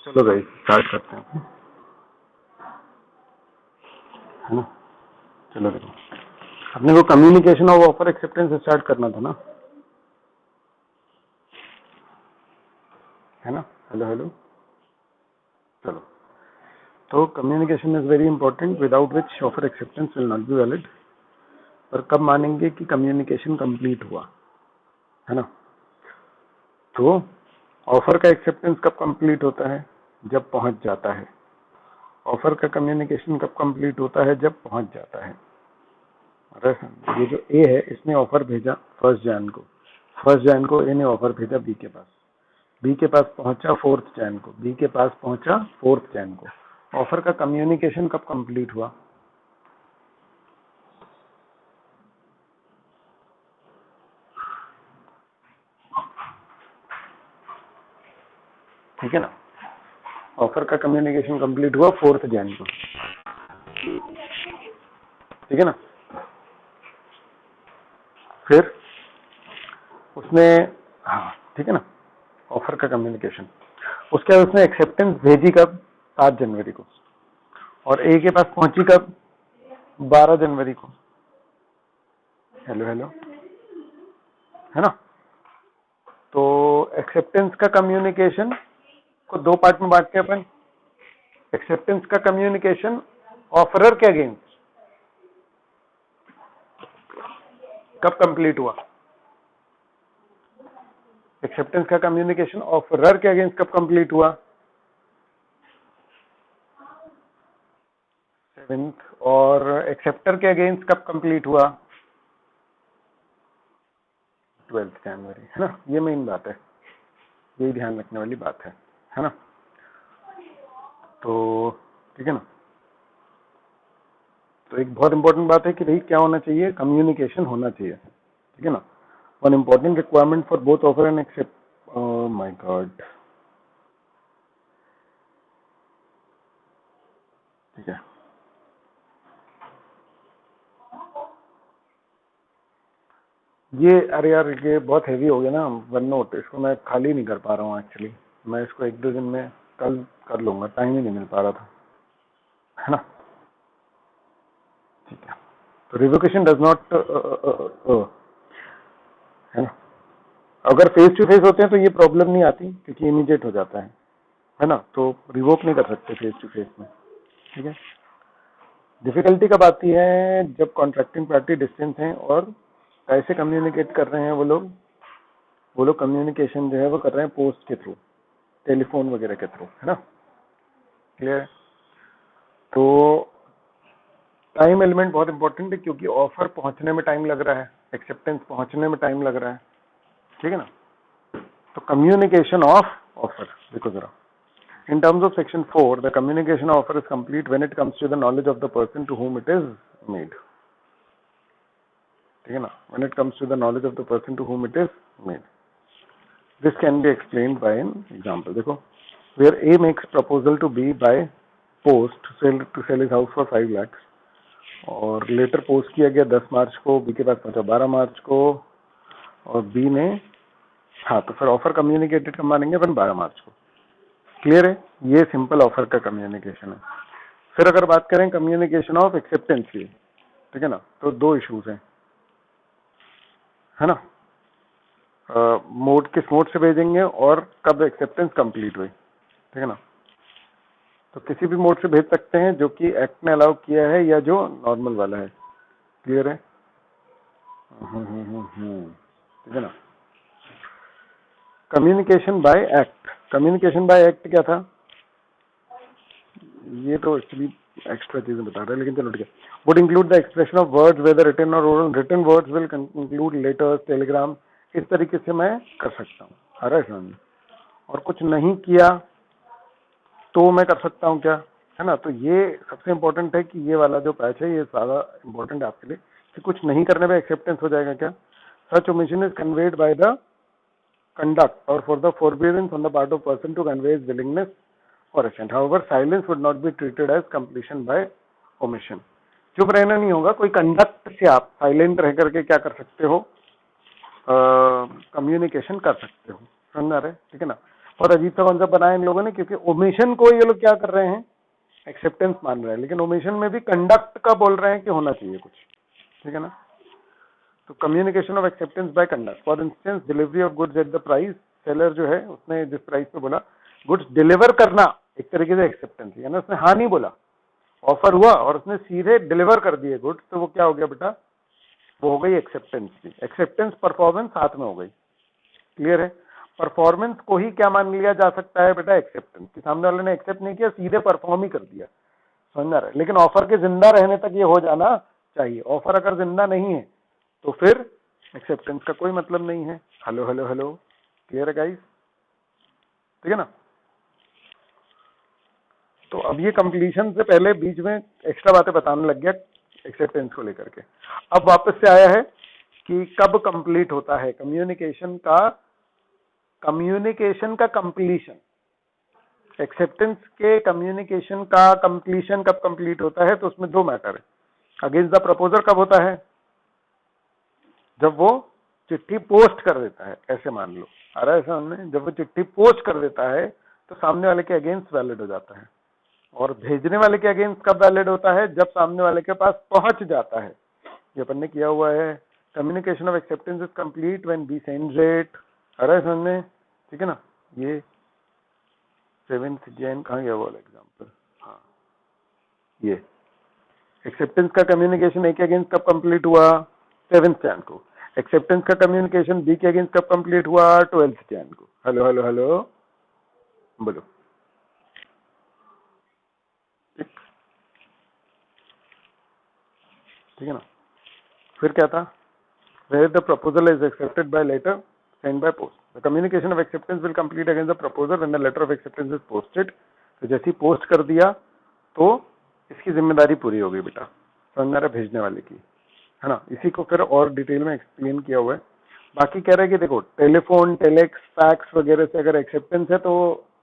चलो भाई स्टार्ट करते हैं, है ना। चलो देखो, अपने को communication of offer acceptance start करना था ना, है ना। Hello hello. चलो, तो communication is very important without which offer acceptance will not be valid. पर कब मानेंगे कि कम्युनिकेशन कंप्लीट हुआ, है ना। तो ऑफर का एक्सेप्टेंस कब कंप्लीट होता है? जब पहुंच जाता है। ऑफर का कम्युनिकेशन कब कंप्लीट होता है? जब पहुंच जाता है। अरे ये जो ए है इसने ऑफर भेजा 1 जन को, 1 जन को ए ने ऑफर भेजा बी के पास, बी के पास पहुंचा 4 जन को, बी के पास पहुंचा 4 जन को। ऑफर का कम्युनिकेशन कब कंप्लीट हुआ? ठीक है ना। ऑफर का कम्युनिकेशन कंप्लीट हुआ 4 जन को, ठीक है ना। फिर उसने, हाँ ठीक है ना, ऑफर का कम्युनिकेशन, उसके बाद उसने एक्सेप्टेंस भेजी कब? 7 जनवरी को। और ए के पास पहुंची कब? 12 जनवरी को। हेलो हेलो, है ना। तो एक्सेप्टेंस का कम्युनिकेशन को 2 पार्ट में बांटते हैं अपन। एक्सेप्टेंस का कम्युनिकेशन ऑफरर के अगेंस्ट कब कंप्लीट हुआ? एक्सेप्टेंस का कम्युनिकेशन ऑफरर के अगेंस्ट कब कंप्लीट हुआ? 7th। और एक्सेप्टर के अगेंस्ट कब कंप्लीट हुआ? 12 जनवरी, है ना। ये मेन बात है, यही ध्यान रखने वाली बात है ना। तो ठीक है ना। तो एक बहुत इंपॉर्टेंट बात है कि भाई क्या होना चाहिए? कम्युनिकेशन होना चाहिए, ठीक है ना। One important requirement for both offer and accept, oh my god, ठीक है। ये अरे यार ये बहुत हैवी हो गया ना वन नोट, इसको मैं खाली नहीं कर पा रहा हूँ एक्चुअली। मैं इसको 1-2 दिन में कल कर लूंगा, टाइम ही नहीं मिल पा रहा था, है ना। ठीक है। तो रिवोकेशन डज नॉट, है ना। अगर फेस टू फेस होते हैं तो ये प्रॉब्लम नहीं आती क्योंकि इमीडिएट हो जाता है ना। तो रिवोक नहीं कर सकते फेस टू फेस में, ठीक है। डिफिकल्टी कब आती है? जब कॉन्ट्रैक्टिंग पार्टी डिस्टेंस है और कैसे कम्युनिकेट कर रहे हैं वो लोग कम्युनिकेशन जो है वो कर रहे हैं पोस्ट के थ्रू, टेलीफोन वगैरह के थ्रू, है ना। क्लियर। तो टाइम एलिमेंट बहुत इंपॉर्टेंट है क्योंकि ऑफर पहुंचने में टाइम लग रहा है, एक्सेप्टेंस पहुंचने में टाइम लग रहा है, ठीक है ना। तो कम्युनिकेशन ऑफ ऑफर देखो जरा। In terms of section 4, the communication offer is complete when it comes to the knowledge of the person to whom it is made. ठीक है ना, when it comes to the knowledge of the person to whom it is made. This can be explained by an example. देखो, where A makes proposal to B by post to sell his house for 5 lakhs और later post किया गया 10 मार्च को, B के पास पहुंचा 12 मार्च को और B ने, हाँ तो फिर ऑफर कम्युनिकेटेड कब मानेंगे अपन? 12 मार्च को। क्लियर है, ये सिंपल ऑफर का कम्युनिकेशन है। फिर अगर बात करें कम्युनिकेशन ऑफ एक्सेप्टेंस की, ठीक है ना, तो 2 इश्यूज हैं, है ना। मोड किस मोड से भेजेंगे और कब एक्सेप्टेंस कंप्लीट हुई, ठीक है ना। तो किसी भी मोड से भेज सकते हैं जो कि एक्ट ने अलाउ किया है या जो नॉर्मल वाला है। क्लियर है। ठीक है ना। Communication bye act, communication bye act क्या था? ये तो एक्चुअली एक्स्ट्रा चीजें बता रहे हैं, लेकिन चलो ठीक है। Would include the expression of words whether written or oral. Written words will include letters, telegram, इस तरीके से मैं कर सकता हूँ, अरे समझ। और कुछ नहीं किया तो मैं कर सकता हूँ क्या, है ना। तो ये सबसे इंपॉर्टेंट है कि ये वाला जो पैच है ये ज्यादा इंपॉर्टेंट है आपके लिए कि कुछ नहीं करने पे एक्सेप्टेंस हो जाएगा क्या। Such omission is conveyed by the conduct or for the forbearance on the part of person to convey his willingness or assent. However, silence would not be treated as completion by omission. चुप रहना नहीं होगा, कोई conduct से आप silent रह करके क्या कर सकते हो? कम्युनिकेशन कर सकते हो, समझ आ रहा है, ठीक है ना। और अजीब सा कॉन्सेप्ट बनाया इन लोगों ने, क्योंकि ओमिशन को ये लोग क्या कर रहे हैं, एक्सेप्टेंस मान रहे हैं, लेकिन ओमिशन में भी कंडक्ट का बोल रहे हैं कि होना चाहिए कुछ, ठीक है ना। तो communication of acceptance by conduct, for instance delivery of goods at the price, seller जो है उसने जिस प्राइस पे बोला गुड्स डिलीवर करना, एक तरीके से एक्सेप्टेंस है ना, उसने हाँ नहीं बोला, ऑफर हुआ और उसने सीधे डिलीवर कर दिए गुड्स, तो वो क्या हो गया बेटा, वो हो गई एक्सेप्टेंस की। एक्सेप्टेंस परफॉर्मेंस साथ में हो गई, क्लियर है। परफॉर्मेंस को ही क्या मान लिया जा सकता है बेटा, एक्सेप्टेंस, कि सामने वाले ने एक्सेप्ट नहीं किया, सीधे परफॉर्म ही कर दिया, समझ आ रहा है। लेकिन ऑफर के जिंदा रहने तक ये हो जाना चाहिए, ऑफर अगर जिंदा नहीं है तो फिर एक्सेप्टेंस का कोई मतलब नहीं है। हेलो हेलो हेलो, क्लियर है गाइस, ठीक है ना। तो अब ये कंप्लीशन से पहले बीच में एक्स्ट्रा बातें बताने लग गया एक्सेप्टेंस को लेकर के। अब वापस से आया है कि कब कंप्लीट होता है कम्युनिकेशन का कंप्लीशन, एक्सेप्टेंस के कम्युनिकेशन का कंप्लीशन कब कंप्लीट होता है, तो उसमें दो मैटर है। अगेंस्ट द प्रपोजर कब होता है, जब वो चिट्ठी पोस्ट कर देता है, ऐसे मान लो, आ रहा है समझ में, जब वो चिट्ठी पोस्ट कर देता है तो सामने वाले के अगेंस्ट वैलिड हो जाता है। और भेजने वाले के अगेंस्ट कब वैलिड होता है, जब सामने वाले के पास पहुंच जाता है। ये अपन ने किया हुआ है, communication of acceptance is complete when B sends it, आ रहा है समझ में, ठीक है ना। ये 7th जैन कहाँ गया वाला एग्जाम्पल, हाँ ये एक्सेप्टेंस का कम्युनिकेशन ए के अगेंस्ट कब कंप्लीट हुआ, 7th जैन को। एक्सेप्टेंस का कम्युनिकेशन बी के अगेंस्ट कब कंप्लीट हुआ, 12th जैन को। हेलो हेलो हेलो, बोलो, ठीक है ना। फिर क्या था, where the proposal is accepted by letter sent by post, the communication of acceptance will complete against the proposer when the letter of acceptance is posted। तो जैसे ही पोस्ट कर दिया तो इसकी जिम्मेदारी पूरी हो गई बेटा, समझ में आ रहा है, भेजने वाले की, है ना। इसी को फिर और डिटेल में एक्सप्लेन किया हुआ है। बाकी कह रहे हैं कि देखो टेलीफोन, टेलेक्स, फैक्स वगैरह से अगर एक्सेप्टेंस है तो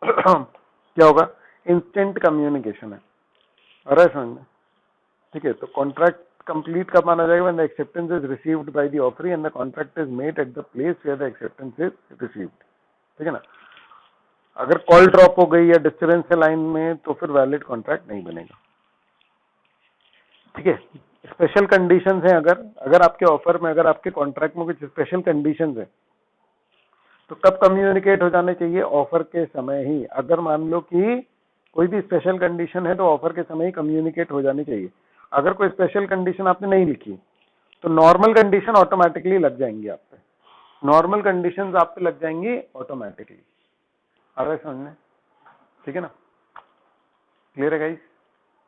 क्या होगा, इंस्टेंट कम्युनिकेशन है, आ रहा है समझ में, ठीक है। तो कॉन्ट्रैक्ट कंप्लीट कब माना जाएगा, when the acceptance is received by the offeree and the contract is made at the place where the acceptance is received, ठीक है ना। अगर कॉल ड्रॉप हो गई या डिस्टर्बेंस है लाइन में तो फिर वैलिड कॉन्ट्रैक्ट नहीं बनेगा, ठीक है। स्पेशल कंडीशंस हैं, अगर आपके ऑफर में, अगर आपके कॉन्ट्रैक्ट में कुछ स्पेशल कंडीशंस है तो कब कम्युनिकेट हो जाने चाहिए, ऑफर के समय ही। अगर मान लो कि कोई भी स्पेशल कंडीशन है तो ऑफर के समय ही कम्युनिकेट हो जानी चाहिए। अगर कोई स्पेशल कंडीशन आपने नहीं लिखी तो नॉर्मल कंडीशन ऑटोमेटिकली लग जाएंगी आप पे, नॉर्मल कंडीशंस आप पे लग जाएंगी ऑटोमेटिकली, आ रहा है समझ में, ठीक है ना। क्लियर है गाइस,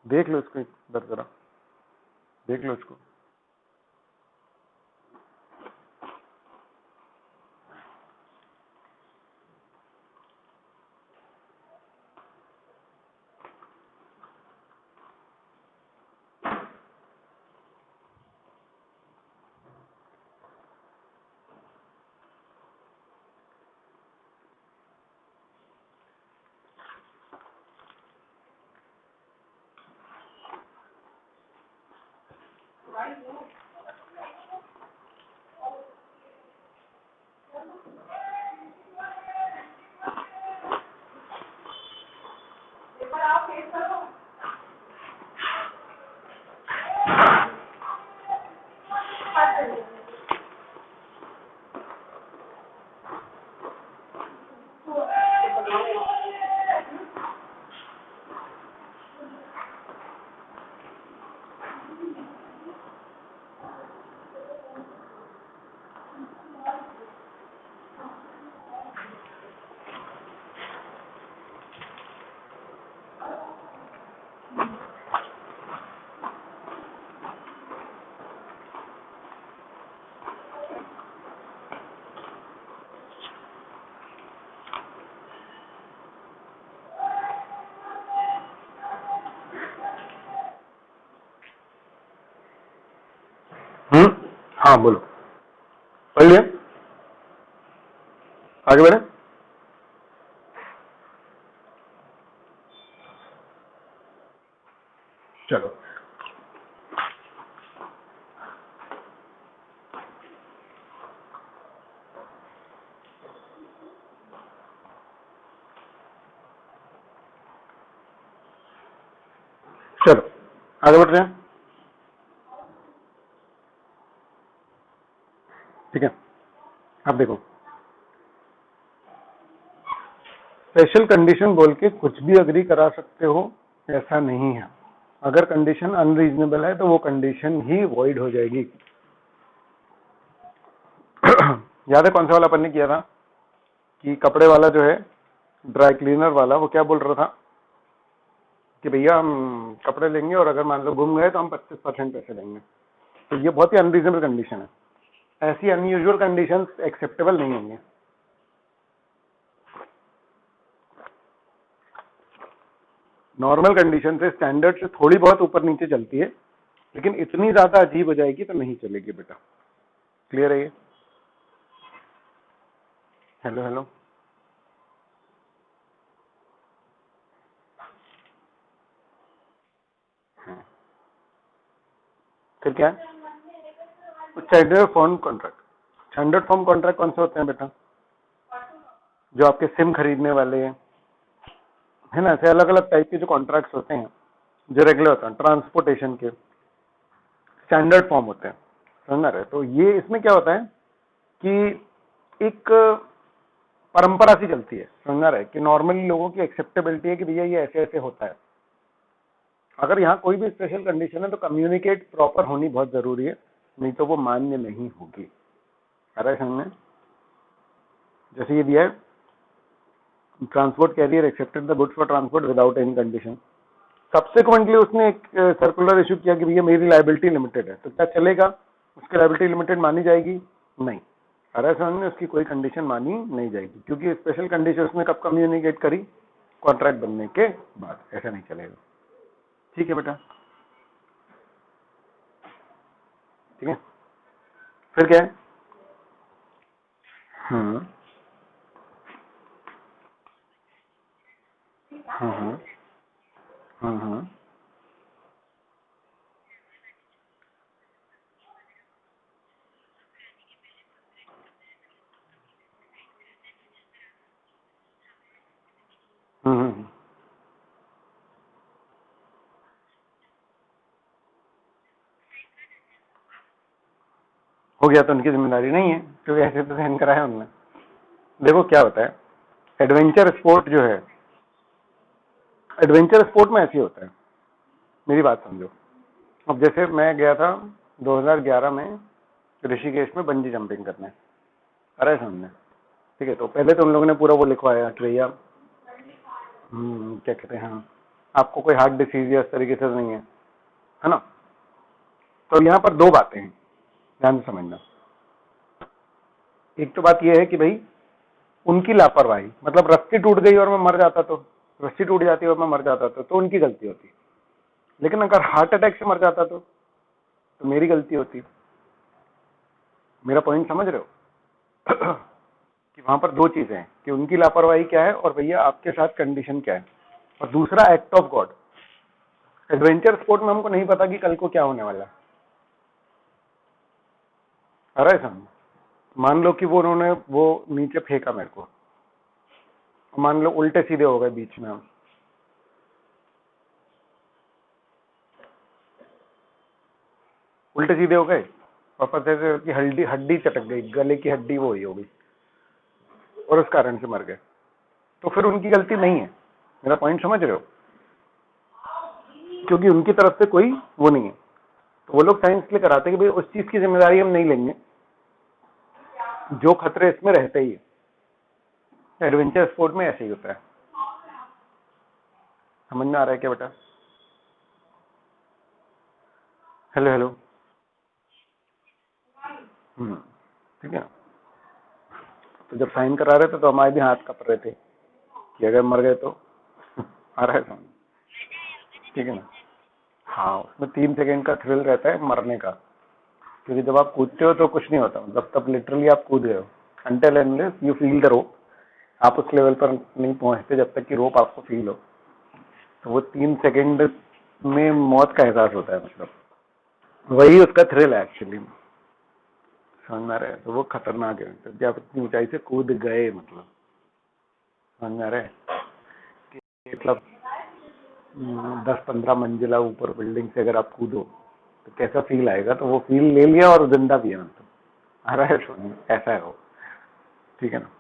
देख लो इसको इधर जरा, देख लो इसको। हाँ बोलो, पढ़ लिया, आगे बढ़े। चलो चलो आगे बढ़ रहे हैं। ठीक है, अब देखो, स्पेशल कंडीशन बोल के कुछ भी अग्री करा सकते हो ऐसा नहीं है। अगर कंडीशन अनरीजनेबल है तो वो कंडीशन ही वॉइड हो जाएगी। याद है कौन सा वाला अपन ने किया था कि कपड़े वाला जो है, ड्राई क्लीनर वाला, वो क्या बोल रहा था कि भैया हम कपड़े लेंगे और अगर मान लो गुम गए तो हम 25% पैसे देंगे। तो ये बहुत ही अनरीजनेबल कंडीशन है। ऐसी अनयूजुअल कंडीशंस एक्सेप्टेबल नहीं होंगे। नॉर्मल कंडीशन से, स्टैंडर्ड से थोड़ी बहुत ऊपर नीचे चलती है, लेकिन इतनी ज्यादा अजीब हो जाएगी तो नहीं चलेगी बेटा। क्लियर है ये? हेलो हेलो, फिर क्या है? Standard form contract. Standard form contract कौन से होते हैं बेटा? जो आपके सिम खरीदने वाले हैं, है ना, ऐसे अलग अलग टाइप के जो कॉन्ट्रैक्ट्स होते हैं जो रेगुलर होते हैं, ट्रांसपोर्टेशन के स्टैंडर्ड फॉर्म होते हैं। समझ रहे? तो ये इसमें क्या होता है कि एक परंपरा सी चलती है, समझ रहे, कि नॉर्मली लोगों की एक्सेप्टेबिलिटी है कि भैया ये ऐसे ऐसे होता है। अगर यहाँ कोई भी स्पेशल कंडीशन है तो कम्युनिकेट प्रॉपर होनी बहुत जरूरी है, नहीं तो वो मान्य नहीं होगी। अरे समझ, जैसे ये दिया है, transport carrier accepted the goods for transport without any condition. Subsequently उसने एक सर्कुलर इशू किया कि भैया मेरी लाइबिलिटी लिमिटेड है, तो क्या चलेगा? उसकी लाइबिलिटी लिमिटेड मानी जाएगी? नहीं। अरे समझ में, उसकी कोई कंडीशन मानी नहीं जाएगी, क्योंकि स्पेशल कंडीशन उसने कब कम्युनिकेट करी? कॉन्ट्रैक्ट बनने के बाद। ऐसा नहीं चलेगा। ठीक है बेटा? ठीक है, फिर क्या है? हम्म हम्म हम्म हम्म हम्म। हो गया तो उनकी जिम्मेदारी नहीं है, क्योंकि ऐसे तो साइन कराया उन्होंने। देखो क्या होता है, एडवेंचर स्पोर्ट जो है, एडवेंचर स्पोर्ट में ऐसे ही होता है। मेरी बात समझो। अब जैसे मैं गया था 2011 में ऋषिकेश में बंजी जंपिंग करने, अरे सामने। ठीक है, तो पहले तो उन लोगों ने पूरा वो लिखवाया कि भैया क्या कहते हैं, हाँ, आपको कोई हार्ट डिसीज या इस तरीके से नहीं है ना? तो यहाँ पर दो बातें हैं, ध्यान से समझना। एक तो बात यह है कि भाई उनकी लापरवाही, मतलब रस्सी टूट गई और मैं मर जाता, तो रस्सी टूट जाती और मैं मर जाता तो उनकी गलती होती। लेकिन अगर हार्ट अटैक से मर जाता तो मेरी गलती होती। मेरा पॉइंट समझ रहे हो? कि वहां पर दो चीजें हैं, कि उनकी लापरवाही क्या है और भैया आपके साथ कंडीशन क्या है, और दूसरा act of God. Adventure sport में हमको नहीं पता कि कल को क्या होने वाला है। अरे समझ, मान लो कि वो उन्होंने वो नीचे फेंका मेरे को, मान लो उल्टे सीधे हो गए बीच में हम, उल्टे सीधे हो गए और पता है कि हड्डी हड्डी चटक गई, गले की हड्डी वो हुई हो गई और उस कारण से मर गए, तो फिर उनकी गलती नहीं है। मेरा पॉइंट समझ रहे हो? क्योंकि उनकी तरफ से कोई वो नहीं है, तो वो लोग साइंस के लिए कराते हैं कि भाई उस चीज की जिम्मेदारी हम नहीं लेंगे जो खतरे इसमें रहते ही है। एडवेंचर स्पोर्ट में ऐसे ही होता है। समझ में आ रहा है क्या बेटा? Hello hello. ठीक है। तो जब साइन करा रहे थे तो हमारे भी हाथ कप रहे थे कि अगर मर गए तो आ रहा है समझ? ठीक है ना? हाँ, उसमें 3 सेकंड का थ्रिल रहता है मरने का, क्योंकि जब आप कूदते हो तो कुछ नहीं होता, जब तक लिटरली आप कूद गए हो, until unless you feel the rope, आप उस लेवल पर नहीं पहुंचते जब तक कि रोप आपको फील हो। तो वो 3 सेकंड में मौत का एहसास होता है, मतलब वही उसका थ्रिल है एक्चुअली। समझ में आ रहा है? तो वो खतरनाक है, तो जब इतनी ऊंचाई से कूद गए, मतलब समझ में आ रहा है? मतलब 10-15 मंजिला ऊपर बिल्डिंग से अगर आप कूदो तो कैसा फील आएगा, तो वो फील ले लिया और जिंदा भी है मतलब, आ रहा है समझ, ऐसा है वो, ठीक है ना।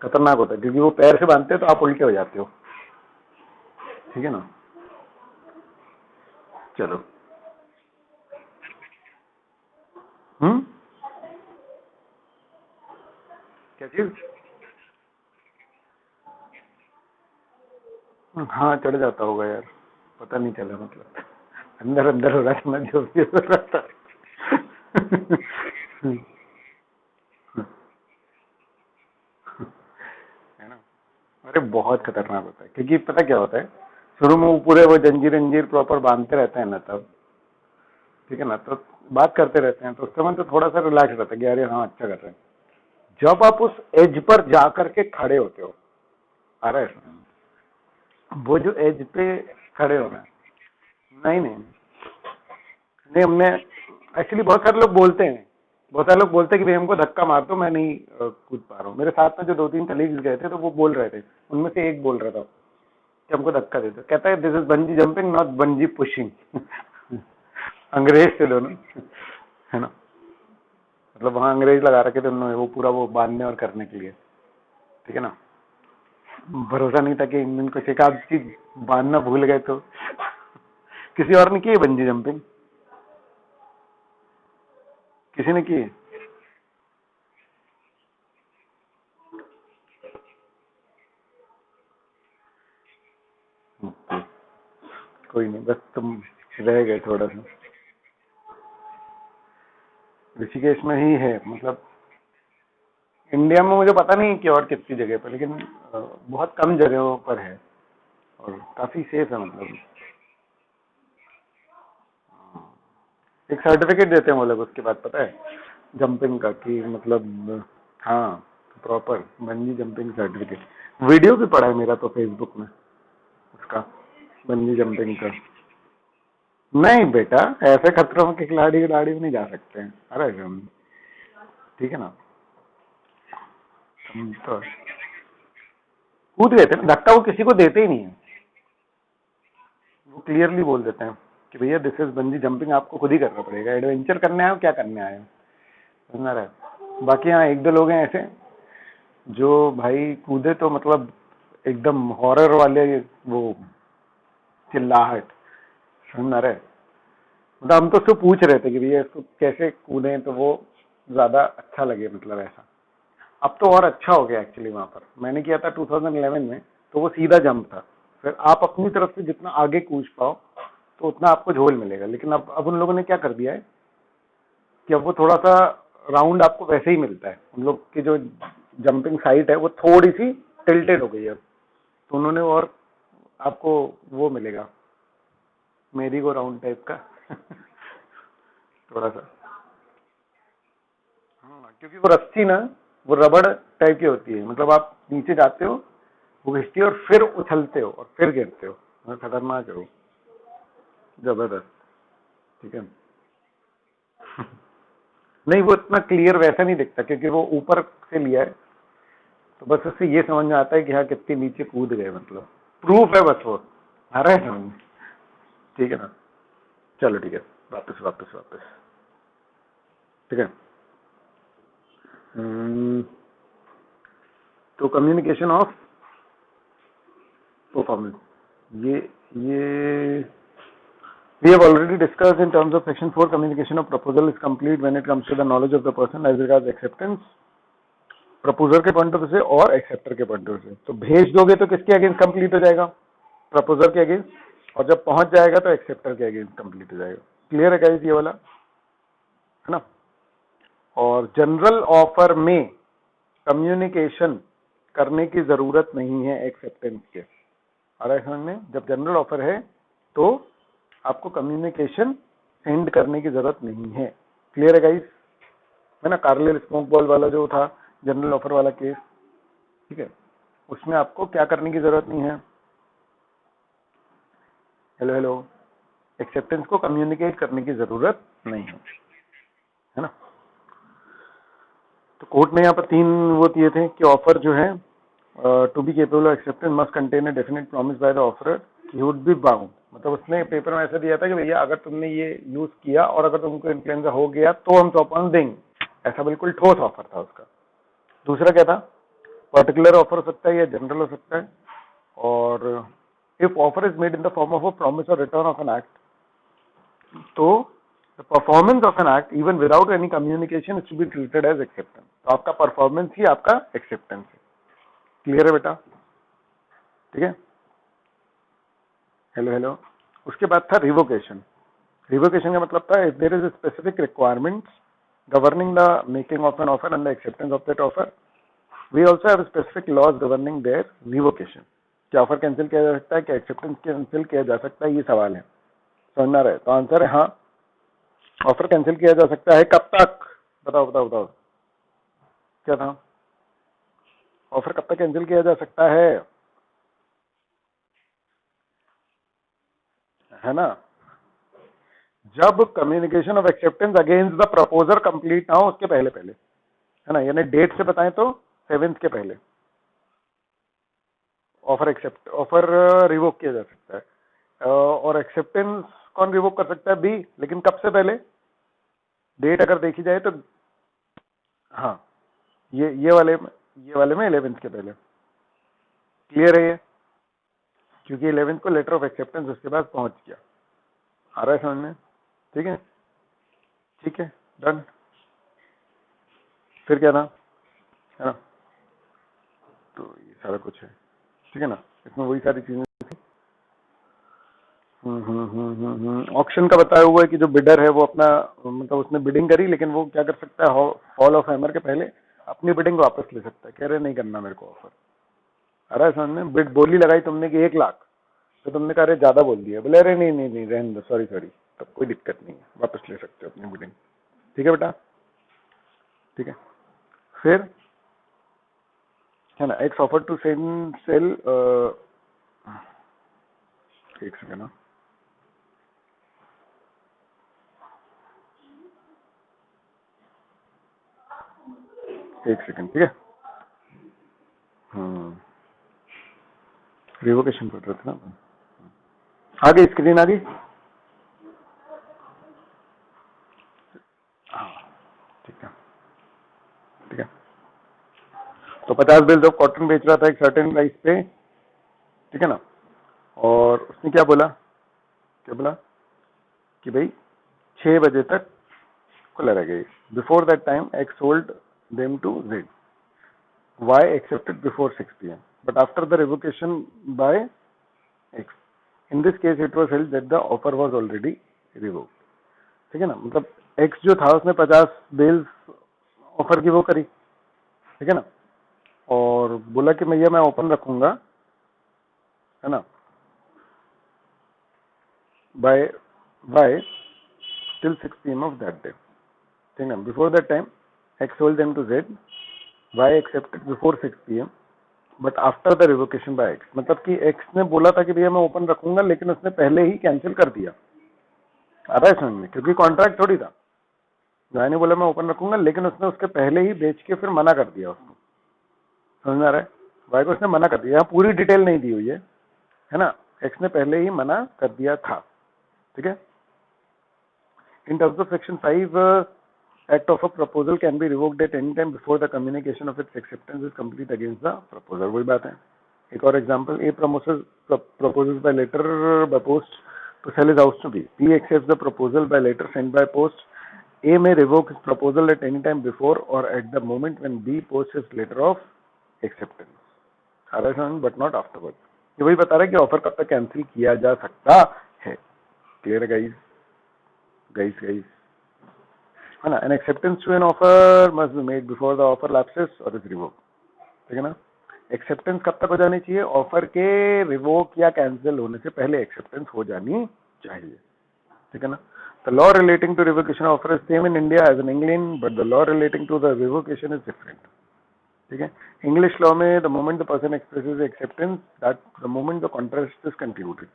खतरनाक होता है क्योंकि वो पैर से बांधते हैं तो आप उल्टे हो जाते हो, ठीक है ना। चलो, क्या चीज? हाँ चढ़ जाता होगा यार, पता नहीं चला मतलब, अंदर अंदर हो रहा था ना जो भी हो रहा था। है ना। अरे बहुत खतरनाक होता है क्योंकि पता क्या होता है, शुरू में वो पूरे वो जंजीर अंजीर प्रॉपर बांधते रहते हैं ना तब, ठीक है ना, तो बात करते रहते हैं तो उस समय तो थोड़ा सा रिलैक्स रहता है कि अरे हाँ अच्छा कर रहे हैं। जब आप उस एज पर जा करके खड़े होते हो, आ रहा है समझ? वो जो एज पे खड़े होना है, नहीं नहीं नहीं, हमने एक्चुअली बहुत सारे लोग बोलते हैं, बहुत सारे लोग बोलते हैं कि भाई हमको धक्का मार दो, मैं नहीं कूद पा रहा हूँ। मेरे साथ में जो 2-3 कलीग्स गए थे तो वो बोल रहे थे, उनमें से एक बोल रहा था कि हमको धक्का दे दो, कहता है this is bungee jumping not bungee pushing. अंग्रेज थे दोनों, है ना, मतलब वहां अंग्रेज लगा रखे थे उन्होंने वो पूरा वो बांधने और करने के लिए, ठीक है ना। भरोसा नहीं था कि इंजन को एक आध चीज बांधना भूल गए तो। किसी और ने की बंजी जंपिंग? किसी ने की? कोई नहीं, बस तुम रह गए थोड़ा सा। ऋषिकेश में ही है मतलब, इंडिया में मुझे पता नहीं कि और कितनी जगह पर, लेकिन बहुत कम जगहों पर है और काफी सेफ है मतलब। एक सर्टिफिकेट देते हैं वो लोग उसके बाद, पता है, जंपिंग का, कि मतलब हाँ proper bungee jumping certificate. Video भी पड़ा है मेरा तो फेसबुक में उसका, बंजी जंपिंग का। नहीं बेटा, ऐसे खतरों में खिलाड़ी खिलाड़ी में नहीं जा सकते हैं, अरे हम, ठीक है ना। हम तो कूद गए थे ना, धक्का वो किसी को देते ही नहीं है, वो क्लियरली बोल देते हैं कि भैया दिस इज बंजी जंपिंग, आपको खुद ही करना पड़ेगा, एडवेंचर करने आए हो क्या करने आए हो, समझ रहा है। बाकी यहाँ एक दो लोग हैं ऐसे जो भाई कूदे तो मतलब एकदम हॉरर वाले वो चिल्लाहट, समझ रहे। मतलब हम तो उसको पूछ रहे थे कि भैया इसको कैसे कूदे तो वो ज्यादा अच्छा लगे, मतलब ऐसा। अब तो और अच्छा हो गया एक्चुअली, वहां पर मैंने किया था 2011 में, तो वो सीधा जंप था, फिर आप अपनी तरफ से जितना आगे कूद पाओ तो उतना आपको झोल मिलेगा। लेकिन अब उन लोगों ने क्या कर दिया है कि अब वो थोड़ा सा राउंड आपको वैसे ही मिलता है, उन लोग की जो जंपिंग साइट है वो थोड़ी सी टिल्टेड हो गई है, तो उन्होंने और आपको वो मिलेगा, मेरी को राउंड टाइप का। थोड़ा सा, हाँ क्योंकि वो रस्सी ना, वो रबड़ टाइप की होती है, मतलब आप नीचे जाते हो, वो खिंचती है और फिर उछलते हो और फिर गिरते हो, खतरनाक है वो, जबरदस्त, ठीक है। नहीं वो इतना क्लियर वैसा नहीं दिखता क्योंकि वो ऊपर से लिया है, तो बस उससे ये समझ में आता है कि हाँ कितने नीचे कूद गए, मतलब प्रूफ है बस वो, आ रहा है समझ में, ठीक है ना। चलो ठीक है, वापस वापस वापस, ठीक है। हम्म, तो कम्युनिकेशन ऑफ परफॉर्मेंस, ये we have already discussed in terms of section 4, communication of proposal is complete when it comes to the knowledge of the person as regards acceptance, proposer के पॉइंट ऑफ व्यू से और acceptor के point of view से। तो भेज दोगे तो किसके अगेंस्ट कंप्लीट हो जाएगा, प्रपोजर के अगेंस्ट, और जब पहुंच जाएगा तो एक्सेप्टर के अगेंस्ट कंप्लीट हो जाएगा। क्लियर है गाइस ये वाला, है ना। और जनरल ऑफर में कम्युनिकेशन करने की जरूरत नहीं है एक्सेप्टेंस के, और समझ में, जब जनरल ऑफर है तो आपको कम्युनिकेशन सेंड करने की जरूरत नहीं है। क्लियर है गाइस, है ना। कार्लियल स्मोक बॉल वाला जो था जनरल ऑफर वाला केस, ठीक है, उसमें आपको क्या करने की जरूरत नहीं है, हेलो हेलो, एक्सेप्टेंस को कम्युनिकेट करने की जरूरत नहीं है ना। तो कोर्ट ने यहाँ पर 3 वो दिए थे कि ऑफर जो है to be capable of acceptance must contain a definite promise by the offerer he would be bound, मतलब उसने पेपर में ऐसा दिया था कि भैया अगर तुमने ये यूज किया और अगर तुमको इन्फ्लुएंजा हो गया तो हम 100 पाउंड देंगे, ऐसा बिल्कुल ठोस ऑफर था उसका। दूसरा क्या था, पर्टिकुलर ऑफर हो सकता है या जनरल हो सकता है, और if offer is made in the form of a promise और रिटर्न ऑफ एन एक्ट, तो the performance of an act even without any communication is to be treated as acceptance. तो आपका परफॉर्मेंस ही आपका acceptance है। Clear है बेटा? ठीक है, हेलो हेलो। उसके बाद था रिवोकेशन। रिवोकेशन का मतलब था if there is a specific requirements governing the making of an offer and the acceptance of that offer, we also have specific laws governing their revocation. क्या ऑफर कैंसिल किया जा सकता है, क्या एक्सेप्टेंस कैंसिल किया जा सकता है, ये सवाल है। समझना रहे तो आंसर है हाँ, ऑफर कैंसिल किया जा सकता है। कब तक? बताओ बताओ बताओ, क्या था? ऑफर कब तक कैंसिल किया जा सकता है ना? जब communication of acceptance against the proposer complete ना हो, उसके पहले पहले, है ना, यानी डेट से बताएं तो 7th के पहले ऑफर रिवोक किया जा सकता है। और एक्सेप्टेंस कौन रिवोक कर सकता है? बी, लेकिन कब से पहले? डेट अगर देखी जाए तो हाँ, ये वाले में 11th के पहले। क्लियर है ये? क्योंकि 11th को लेटर ऑफ एक्सेप्टेंस उसके बाद पहुंच गया। आ रहा है समझ में? ठीक है, ठीक है, डन। फिर क्या था, है ना? तो ये सारा कुछ है, ठीक है ना, इसमें वही सारी चीजें थी। ऑक्शन का बताया हुआ है कि जो बिडर है वो अपना, मतलब उसने बिडिंग करी, लेकिन वो क्या कर सकता है, फॉल ऑफ हैमर के पहले अपनी बिडिंग वापस ले सकता है। कह रहे नहीं करना मेरे को ऑफर। आ रहा है समझ में? बिड बोली लगाई तुमने कि 1 लाख, तो तुमने कहा अरे ज्यादा बोल दिया, बोले अरे नहीं नहीं नहीं रहने दो, सॉरी सॉरी, तब कोई दिक्कत नहीं है, वापस ले सकते हो अपनी बिडिंग। ठीक है बेटा? ठीक है। फिर है ना, एक्स ऑफर टू सेल, एक सेकेंड ना, एक सेकेंड, ठीक है। रिवोकेशन पढ़ रहे थे ना, आ गई स्क्रीन, आ गई? हाँ, ठीक है, ठीक है। तो 50 बिल्स ऑफ कॉटन बेच रहा था एक सर्टेन प्राइस पे, ठीक है ना, और उसने क्या बोला, कि भाई 6 बजे तक खुला रहेगा। Before that time X sold them to Z, Y accepted before 6 PM, but after the revocation by X, in this case it was held that the offer was already revoked. ठीक है ना, मतलब एक्स जो था उसने 50 bells offer की वो करी, ठीक है ना, और बोला कि भैया मैं ओपन रखूंगा, है ना, by till 6 PM of that day, ठीक है। Before that time X sold them to Z, Y accepted before 6 PM, but after the revocation by X, मतलब कि एक्स ने बोला था कि भैया मैं ओपन रखूंगा, लेकिन उसने पहले ही कैंसिल कर दिया। आ रहा है समझ में? क्योंकि कॉन्ट्रैक्ट थोड़ी था, वाई ने बोला मैं ओपन रखूंगा, लेकिन उसने उसके पहले ही बेच के फिर मना कर दिया उसको। समझ में आ रहा है? वाई को उसने मना कर दिया, पूरी डिटेल नहीं दी हुई है ना, एक्स ने पहले ही मना कर दिया था, ठीक है। In terms of section 5, act of a proposal can be revoked at any time before the communication of its acceptance is complete against the proposer। वही बात है। एक और example, A proposes by letter by post to sell his house to B, B accepts the proposal by letter sent by post, A may revoke his proposal at any time before or at the moment when B posts his letter of acceptance, but not afterwards। ये वही बता रहा है कि offer कब तक cancel किया जा सकता है। क्लियर है गाइस? गाइस, है ना, an acceptance to an offer must be made before the offer lapses और इज रिवोक, ठीक है ना। एक्सेप्टेंस कब तक हो जानी चाहिए? ऑफर के रिवोक या कैंसिल होने से पहले एक्सेप्टेंस हो जानी चाहिए, ठीक है ना। The law relating to revocation offer is same in India as in England, but the law relating to the revocation is different, ठीक है। इंग्लिश लॉ में the moment the person expresses acceptance, that the moment the contract is concluded,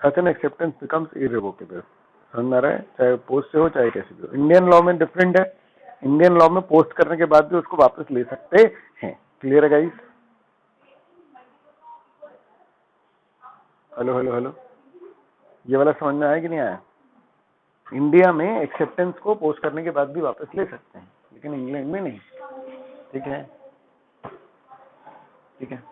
such an acceptance becomes irrevocable. समझ में आ रहा है? चाहे post से हो चाहे कैसे भी हो। इंडियन लॉ में डिफरेंट है, इंडियन लॉ में पोस्ट करने के बाद भी उसको वापस ले सकते हैं। क्लियर है गाइस? हेलो हेलो हेलो, ये वाला समझ में आया कि नहीं आया? इंडिया में एक्सेप्टेंस को पोस्ट करने के बाद भी वापस ले सकते हैं, लेकिन इंग्लैंड में नहीं। ठीक है, ठीक है।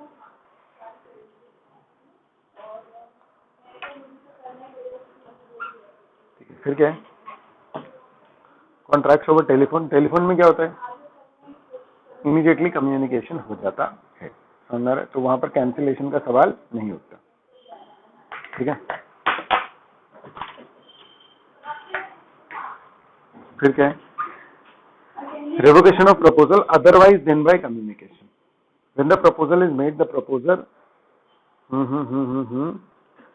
फिर क्या है? Contract over telephone. टेलीफोन में क्या होता है? इमीडिएटली कम्युनिकेशन हो जाता है, समझ रहे? तो वहां पर कैंसिलेशन का सवाल नहीं उठता। ठीक है, फिर क्या है? Revocation of proposal otherwise then by communication. When the proposal is made, the proposer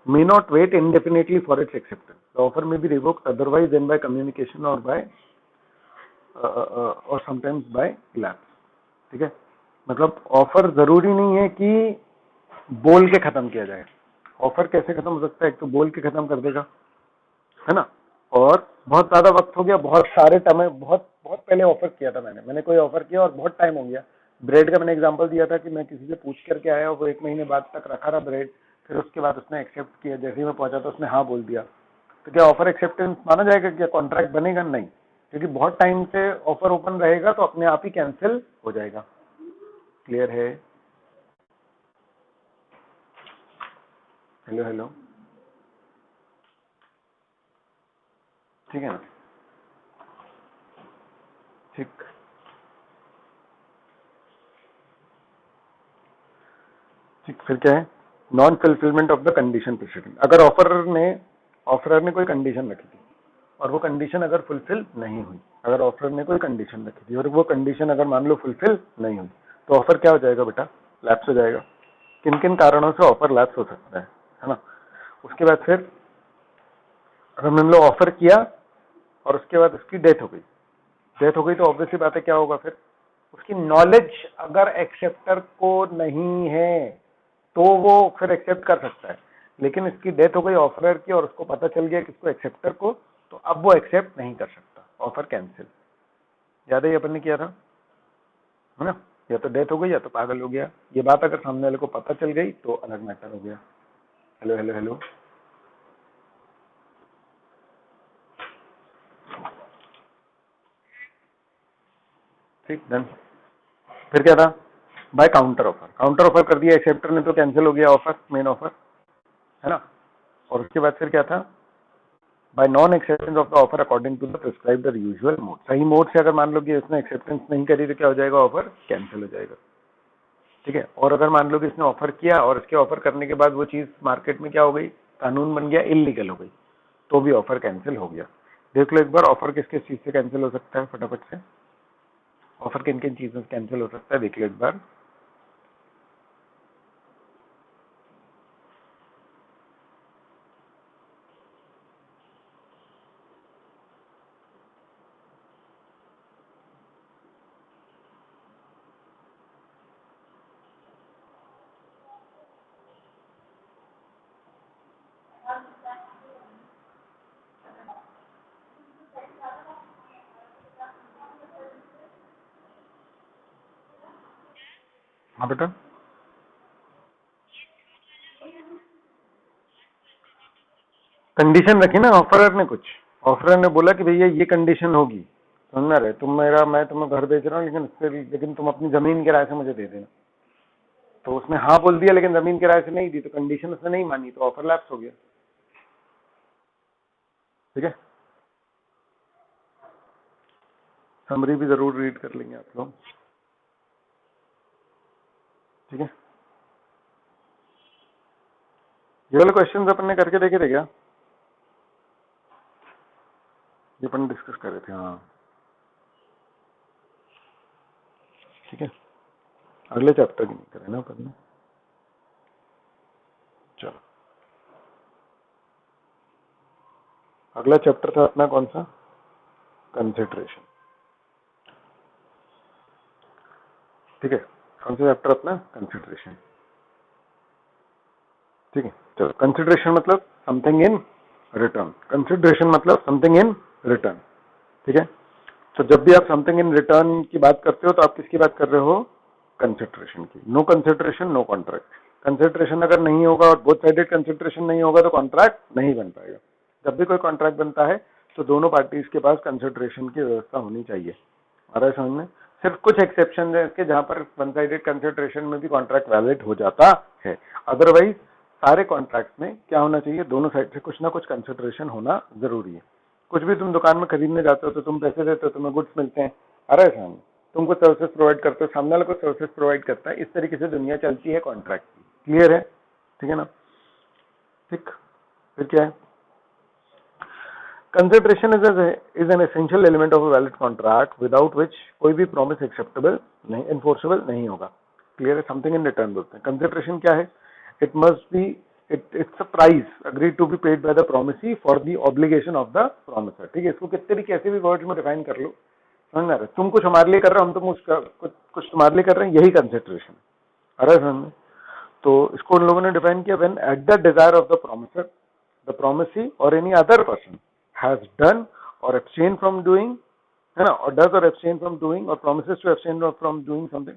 may not wait indefinitely for its acceptance. The offer may be revoked otherwise than by communication or by or sometimes by lapse. ठीक है, मतलब offer जरूरी नहीं है कि बोल के खत्म किया जाए। ऑफर कैसे खत्म हो सकता है? एक तो बोल के खत्म कर देगा, है ना, और बहुत ज्यादा वक्त हो गया, बहुत सारे टाइम, बहुत बहुत पहले ऑफर किया था मैंने कोई ऑफर किया और बहुत टाइम हो गया। ब्रेड का मैंने एग्जांपल दिया था कि मैं किसी से पूछ करके आया और वो 1 महीने बाद तक रखा रहा ब्रेड, फिर उसके बाद उसने एक्सेप्ट किया, जैसे ही मैं पहुंचा तो उसने हाँ बोल दिया। तो क्या ऑफर एक्सेप्टेंस माना जाएगा? क्या कॉन्ट्रैक्ट बनेगा? नहीं, क्योंकि बहुत टाइम से ऑफर ओपन रहेगा तो अपने आप ही कैंसिल हो जाएगा। क्लियर है? हेलो हेलो, ठीक है ना? ठीक, ठीक। फिर क्या है? Non fulfilment of the condition president. अगर ऑफरर ने कोई कंडीशन रखी थी और वो कंडीशन अगर फुलफिल नहीं हुई, अगर ऑफरर ने कोई कंडीशन रखी थी और वो कंडीशन अगर मान लो फुलफिल नहीं हुई, तो ऑफर क्या हो जाएगा बेटा? लैप्स हो जाएगा। किन किन कारणों से ऑफर लैप्स हो सकता है ना? उसके बाद फिर अगर मान लो ऑफर किया और उसके बाद उसकी डेथ हो गई तो ऑब्वियसली बात है क्या होगा? फिर उसकी नॉलेज अगर एक्सेप्टर को नहीं है तो वो फिर एक्सेप्ट कर सकता है, लेकिन इसकी डेथ हो गई ऑफरर की और उसको पता चल गया किसको? एक्सेप्टर को, तो अब वो एक्सेप्ट नहीं कर सकता, ऑफर कैंसिल। याद है ये अपन ने किया था, है ना? या तो डेथ हो गई या तो पागल हो गया। ये बात अगर सामने वाले को पता चल गई तो अलग मैटर हो गया। हेलो हेलो हेलो, ठीक, डन। फिर क्या था? By counter offer. Counter offer कर दिया एक्सेप्टर ने तो कैंसिल हो गया ऑफर, मेन ऑफर, है ना? और उसके बाद फिर क्या था? By non acceptance of the offer according to the prescribed usual mode. सही मोड से अगर मान लो कि उसने एक्सेप्टेंस नहीं करी तो क्या हो जाएगा? ऑफर कैंसिल हो जाएगा। ठीक है, और अगर मान लो कि इसने ऑफर किया और इसके ऑफर करने के बाद वो चीज मार्केट में क्या हो गई? कानून बन गया, इलीगल हो गई, तो भी ऑफर कैंसिल हो गया। देख लो एक बार ऑफर किस किस चीज से कैंसिल हो सकता है, फटाफट से। ऑफर किन किन चीजों से कैंसिल हो सकता है देख लो एक बार। हाँ बेटा, कंडीशन रखी ना ऑफरर ने कुछ। ऑफरर ने बोला कि भैया ये कंडीशन होगी, समझना रहे तुम मेरा, मैं तुम्हें घर बेच रहा हूँ लेकिन तुम अपनी जमीन किराए से मुझे दे देना। तो उसने हाँ बोल दिया लेकिन जमीन किराए से नहीं दी, तो कंडीशन उसने नहीं मानी, तो ऑफर लैप्स हो गया। ठीक है, समरी भी जरूर रीड कर लेंगे आप लोग। ठीक है, ये वाले क्वेश्चन अपन ने करके देखे थे क्या? ये अपन डिस्कस कर रहे थे, हाँ। ठीक है, अगले चैप्टर की नहीं करें ना अपन ने। चलो, अगला चैप्टर था अपना कौन सा? कंसिडरेशन। ठीक है, कौन सा चैप्टर अपना? कंसिडरेशन। ठीक है, चलो। कंसिडरेशन मतलब समथिंग इन रिटर्न। कंसिडरेशन मतलब समथिंग इन रिटर्न। ठीक है, तो जब भी आप समथिंग इन रिटर्न की बात करते हो तो आप किसकी बात कर रहे हो? कंसिडरेशन की। No consideration no contract. Consideration अगर नहीं होगा और बोथ साइडेड कंसिडरेशन नहीं होगा तो कॉन्ट्रैक्ट नहीं बन पाएगा। जब भी कोई कॉन्ट्रैक्ट बनता है तो दोनों पार्टीज के पास कंसिडरेशन की व्यवस्था होनी चाहिए। आ रहा है समझ में? सिर्फ कुछ एक्सेप्शन है इसके जहां पर वन साइडेड कंसिडरेशन में भी कॉन्ट्रैक्ट वैलिड हो जाता है। अदरवाइज सारे कॉन्ट्रैक्ट में क्या होना चाहिए, दोनों साइड से कुछ ना कुछ कंसिडरेशन होना जरूरी है। कुछ भी तुम दुकान में खरीदने जाते हो तो तुम पैसे देते हो, तुम्हें गुड्स मिलते हैं। आ रहा है समझ? तुम कुछ सर्विसेज प्रोवाइड करते हो, सामने वाले को सर्विसेज प्रोवाइड करता है। इस तरीके से दुनिया चलती है कॉन्ट्रैक्ट की। क्लियर है? ठीक है ना? ठीक, फिर क्या है? Consideration is an essential element of a valid contract without which कोई भी प्रॉमिस एक्सेप्टेबल नहीं, एनफोर्सेबल नहीं होगा। क्लियर है? समथिंग इन रिटर्न बोलते हैं। कंसिडरेशन क्या है? It must be it's a price agreed to be paid by the promisee for the obligation of the promisor. ठीक है, इसको कितने भी कैसे भी वर्ड्स में डिफाइन कर लो, समझ में आ रहा है? तुम कुछ हमारे लिए कर रहे हो, हम तुम कुछ तुम्हारे लिए कर रहे हैं, यही कंसिडरेशन। आ रहा है समझ में? तो इसको उन लोगों ने डिफाइन किया, when at the desire of the promisor the promisee or any other person has done or abstain from doing, है ना, or does or abstain from doing or promises to abstain from doing something,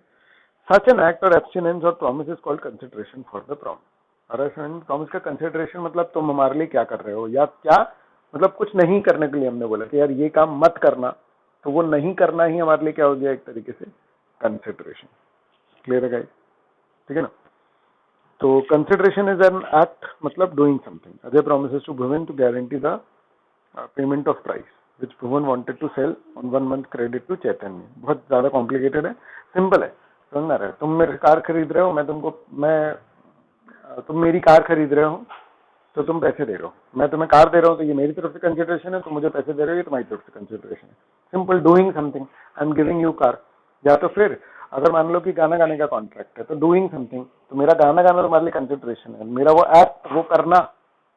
such an act or abstinence or promise is called consideration for the promise। और promise का consideration मतलब तुम हमारे लिए क्या कर रहे हो, या क्या मतलब कुछ नहीं करने के लिए हमने बोला कि यार ये काम मत करना, तो वो नहीं करना ही हमारे लिए क्या हो गया, एक तरीके से कंसिडरेशन। क्लियर है गाइस? ठीक है ना? तो कंसिडरेशन इज एन एक्ट मतलब doing something. Other promises to Bhuvan to guarantee the payment of price which Bhuvan wanted to sell on 1 month credit to Chaitanya. बहुत ज्यादा कॉम्प्लिकेटेड है, सिंपल है, समझ में आ रहा है? तुम मेरी कार खरीद रहे हो, तुम मेरी कार खरीद रहे हो तो तुम पैसे दे रहे हो, मैं तुम्हें कार दे रहा हूँ तो ये मेरी तरफ से कंसिडरेशन है, तुम मुझे पैसे दे रहे हो, ये तुम्हारी तरफ से कंसिडरेशन है। Simple, doing something, I am giving you car. या तो फिर अगर मान लो कि गाना गाने का कॉन्ट्रैक्ट है तो डूइंग समथिंग, तो मेरा गाना गाना तुम्हारे लिए कंसिडरेशन है, मेरा वो एक्ट, वो करना,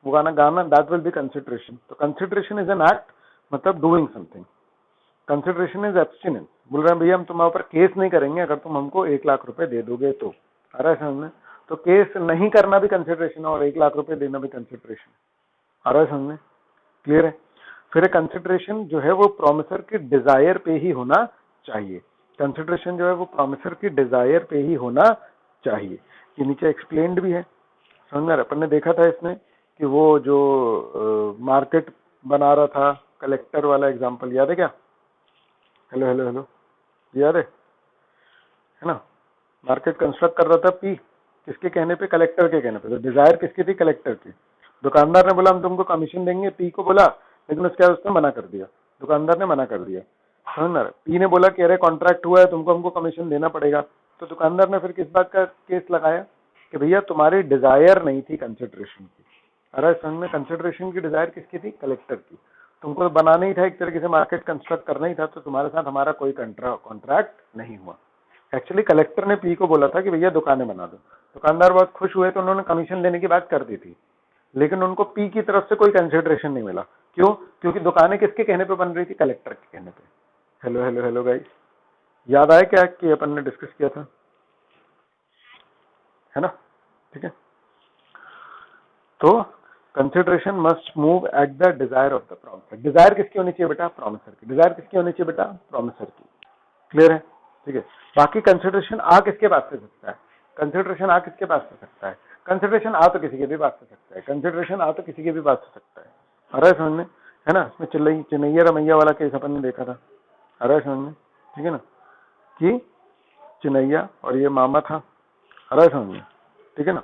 वो गाना गाना, दैट विल बी कंसिडरेशन। तो कंसिडरेशन इज एन एक्ट मतलब doing something. Consideration is abstinence. बोल रहे हैं भैया हम तुम्हारे ऊपर केस नहीं करेंगे अगर तुम हमको 1 लाख रुपए दे दोगे तो। आ रहा है समझ में? तो केस नहीं करना भी कंसिडरेशन है और 1 लाख रुपए देना भी कंसिडरेशन। आ रहा है समझ में? क्लियर है? फिर कंसिडरेशन जो है वो प्रॉमिसर की डिजायर पे ही होना चाहिए। कंसिडरेशन जो है वो प्रॉमिसर की डिजायर पे ही होना चाहिए। ये नीचे एक्सप्लेन्ड भी है, समझ में? अपन ने देखा था इसमें कि वो जो मार्केट बना रहा था, कलेक्टर वाला एग्जाम्पल याद है क्या? हेलो हेलो हेलो, याद है ना? मार्केट कंस्ट्रक्ट कर रहा था पी, किसके कहने पे? कलेक्टर के कहने पे। तो डिजायर किसकी थी? कलेक्टर की। दुकानदार ने बोला हम तुमको कमीशन देंगे, पी को बोला, लेकिन उसने मना कर दिया, दुकानदार ने मना कर दिया, समझ में? पी ने बोला कि अरे कॉन्ट्रैक्ट हुआ है, तुमको हमको कमीशन देना पड़ेगा। तो दुकानदार ने फिर किस बात का केस लगाया कि भैया तुम्हारी डिजायर नहीं थी कंसिडरेशन की। अरे समझ में? कंसिडरेशन की डिजायर किसकी थी? कलेक्टर की। तुमको बनाना ही था, एक तरीके से मार्केट कंस्ट्रक्ट करना ही था, तो तुम्हारे साथ हमारा कोई कॉन्ट्रैक्ट नहीं हुआ। एक्चुअली कलेक्टर ने पी को बोला था कि भैया दुकानें बना दो। दुकानदार बहुत खुश हुए तो उन्होंने कमीशन देने की बात कर दी थी, लेकिन उनको पी की तरफ से कोई कंसिडरेशन नहीं मिला। क्यों? क्योंकि दुकानें किसके कहने पे बन रही थी? कलेक्टर के कहने पे। हेलो हेलो हेलो गाइस, याद आया क्या कि अपन ने डिस्कस किया था, है ना? ठीक है, तो consideration must move at the desire of the promisor. Desire किसकी होनी चाहिए बेटा? प्रोमिसर की। डिजायर किसकी होनी चाहिए बेटा? प्रोमिसर की। क्लियर है? ठीक है। बाकी कंसिडरेशन आ किसके पास से सकता है? कंसिडरेशन आ किसके पास से सकता है? कंसिडरेशन आ तो किसी के भी पास से सकता है, कंसिडरेशन आ तो किसी के भी पास से सकता है। आ रहा है समझ में? है ना? इसमें चिन्नैया रमैया वाला केस अपन ने देखा था। आ रहा है समझ में? ठीक है ना, कि चिन्नैया और ये मामा था। आ रहा है समझ में? ठीक है ना,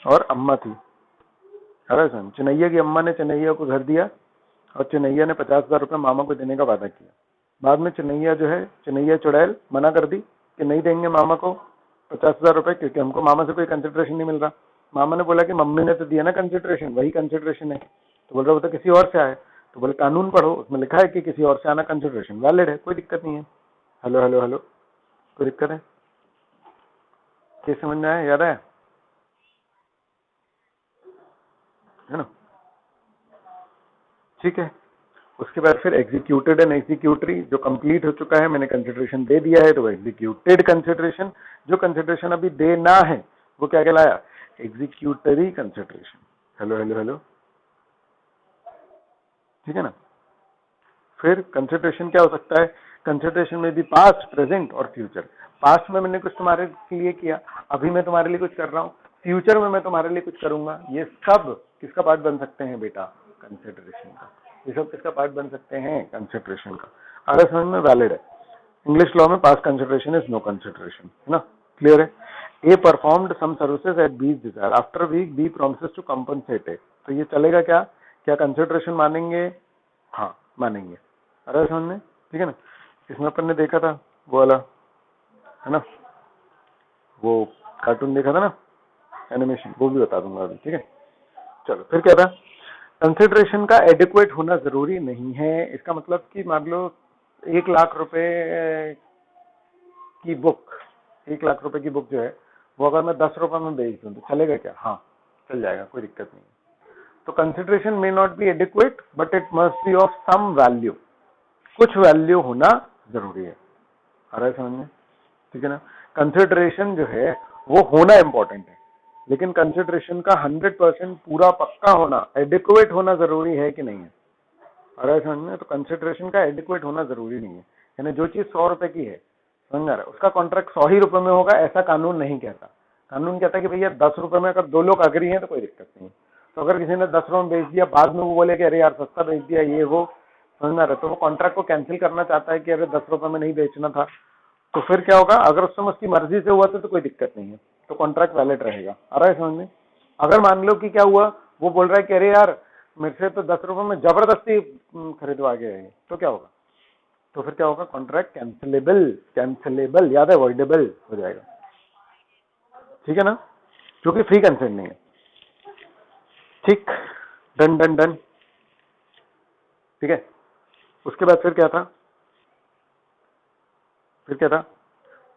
और अम्मा थी। आ रहा है समझ? चिन्नैया की अम्मा ने चिन्नैया को घर दिया और चिन्नैया ने 50,000 रुपये मामा को देने का वादा किया। बाद में चिन्नैया जो है, चिन्नैया चुड़ैल मना कर दी कि नहीं देंगे मामा को 50,000 रुपए, क्योंकि हमको मामा से कोई कंसिडरेशन नहीं मिल रहा। मामा ने बोला कि मम्मी ने तो दिया ना कंसिडरेशन, वही कंसिडरेशन है। तो बोल रहा वो तो किसी और से आए। तो बोले कानून पढ़ो, उसमें लिखा है कि किसी और से आना कंसिडरेशन वैलिड है, कोई दिक्कत नहीं है। हेलो हेलो हेलो, कोई दिक्कत है? क्या समझ में आया? याद आया? है ना? ठीक है। उसके बाद फिर एग्जीक्यूटेड एंड एग्जीक्यूटरी, जो कंप्लीट हो चुका है, मैंने कंसिडरेशन दे दिया है, तो एग्जीक्यूटेड कंसिडरेशन। जो कंसिडरेशन अभी देना है वो क्या कहलाया? Executory consideration. Hello hello hello, ठीक है ना? फिर कंसिडरेशन क्या हो सकता है? कंसिडरेशन में भी पास्ट, प्रेजेंट और फ्यूचर। पास्ट में मैंने कुछ तुम्हारे लिए किया, अभी मैं तुम्हारे लिए कुछ कर रहा हूँ, फ्यूचर में मैं तुम्हारे लिए कुछ करूंगा। ये सब किसका पार्ट बन सकते हैं बेटा? कंसिडरेशन का। ये सब किसका पार्ट बन सकते हैं? कंसिडरेशन का। अगर समझ में वैलिड है। इंग्लिश लॉ में past consideration is no consideration, है ना? क्लियर है? A performed some services at B's desire, after week B promises to compensate it. तो ये चलेगा क्या? क्या कंसिडरेशन मानेंगे? हाँ मानेंगे। अरे समझ में? ठीक है ना? इसमें अपन ने देखा था वो वाला, है ना, वो कार्टून देखा था ना, एनिमेशन, वो भी बता दूंगा अभी। ठीक है, चलो फिर क्या था? कंसिडरेशन का एडिक्वेट होना जरूरी नहीं है। इसका मतलब कि मान लो 1,00,000 रुपए की बुक, 1,00,000 रुपए की बुक जो है वो अगर मैं 10 रुपए में बेच दूं तो चलेगा क्या? हाँ चल जाएगा, कोई दिक्कत नहीं है। तो consideration may not be adequate but it must be of some value. कुछ वैल्यू होना जरूरी है। आ रहा है समझ में? ठीक है ना? कंसिडरेशन जो है वो होना इंपॉर्टेंट है, लेकिन कंसिडरेशन का 100% पूरा पक्का होना, एडिक्वेट होना जरूरी है कि नहीं है? आ रहा है समझ में? तो कंसिडरेशन का एडिक्वेट होना जरूरी नहीं है। यानी जो चीज 100 रुपए की है, समझ आ रहा है, उसका कॉन्ट्रैक्ट 100 ही रुपए में होगा, ऐसा कानून नहीं कहता। कानून कहता है कि भैया 10 रुपए में अगर 2 लोग अग्री हैं तो कोई दिक्कत नहीं। तो अगर किसी ने 10 रुपए में बेच दिया, बाद में वो बोले कि अरे यार सस्ता बेच दिया, ये वो, समझ आ रहा है, तो वो कॉन्ट्रैक्ट को कैंसिल करना चाहता है कि अरे 10 रुपए में नहीं बेचना था। तो फिर क्या होगा? अगर उस समय उसकी मर्जी से हुआ तो कोई दिक्कत नहीं है, तो कॉन्ट्रैक्ट वैलिड रहेगा। आ रहा है समझ में? अगर मान लो कि क्या हुआ, वो बोल रहा है कि अरे यार मेरे से तो 10 रुपए में जबरदस्ती खरीदवा गया है, तो क्या होगा? तो फिर क्या होगा? कॉन्ट्रैक्ट कैंसिलेबल, कैंसिलेबल याद है, अवॉइडेबल हो जाएगा। ठीक है ना? क्योंकि फ्री कंसेंट नहीं है। ठीक, डन डन डन। ठीक है, उसके बाद फिर क्या था? फिर क्या था?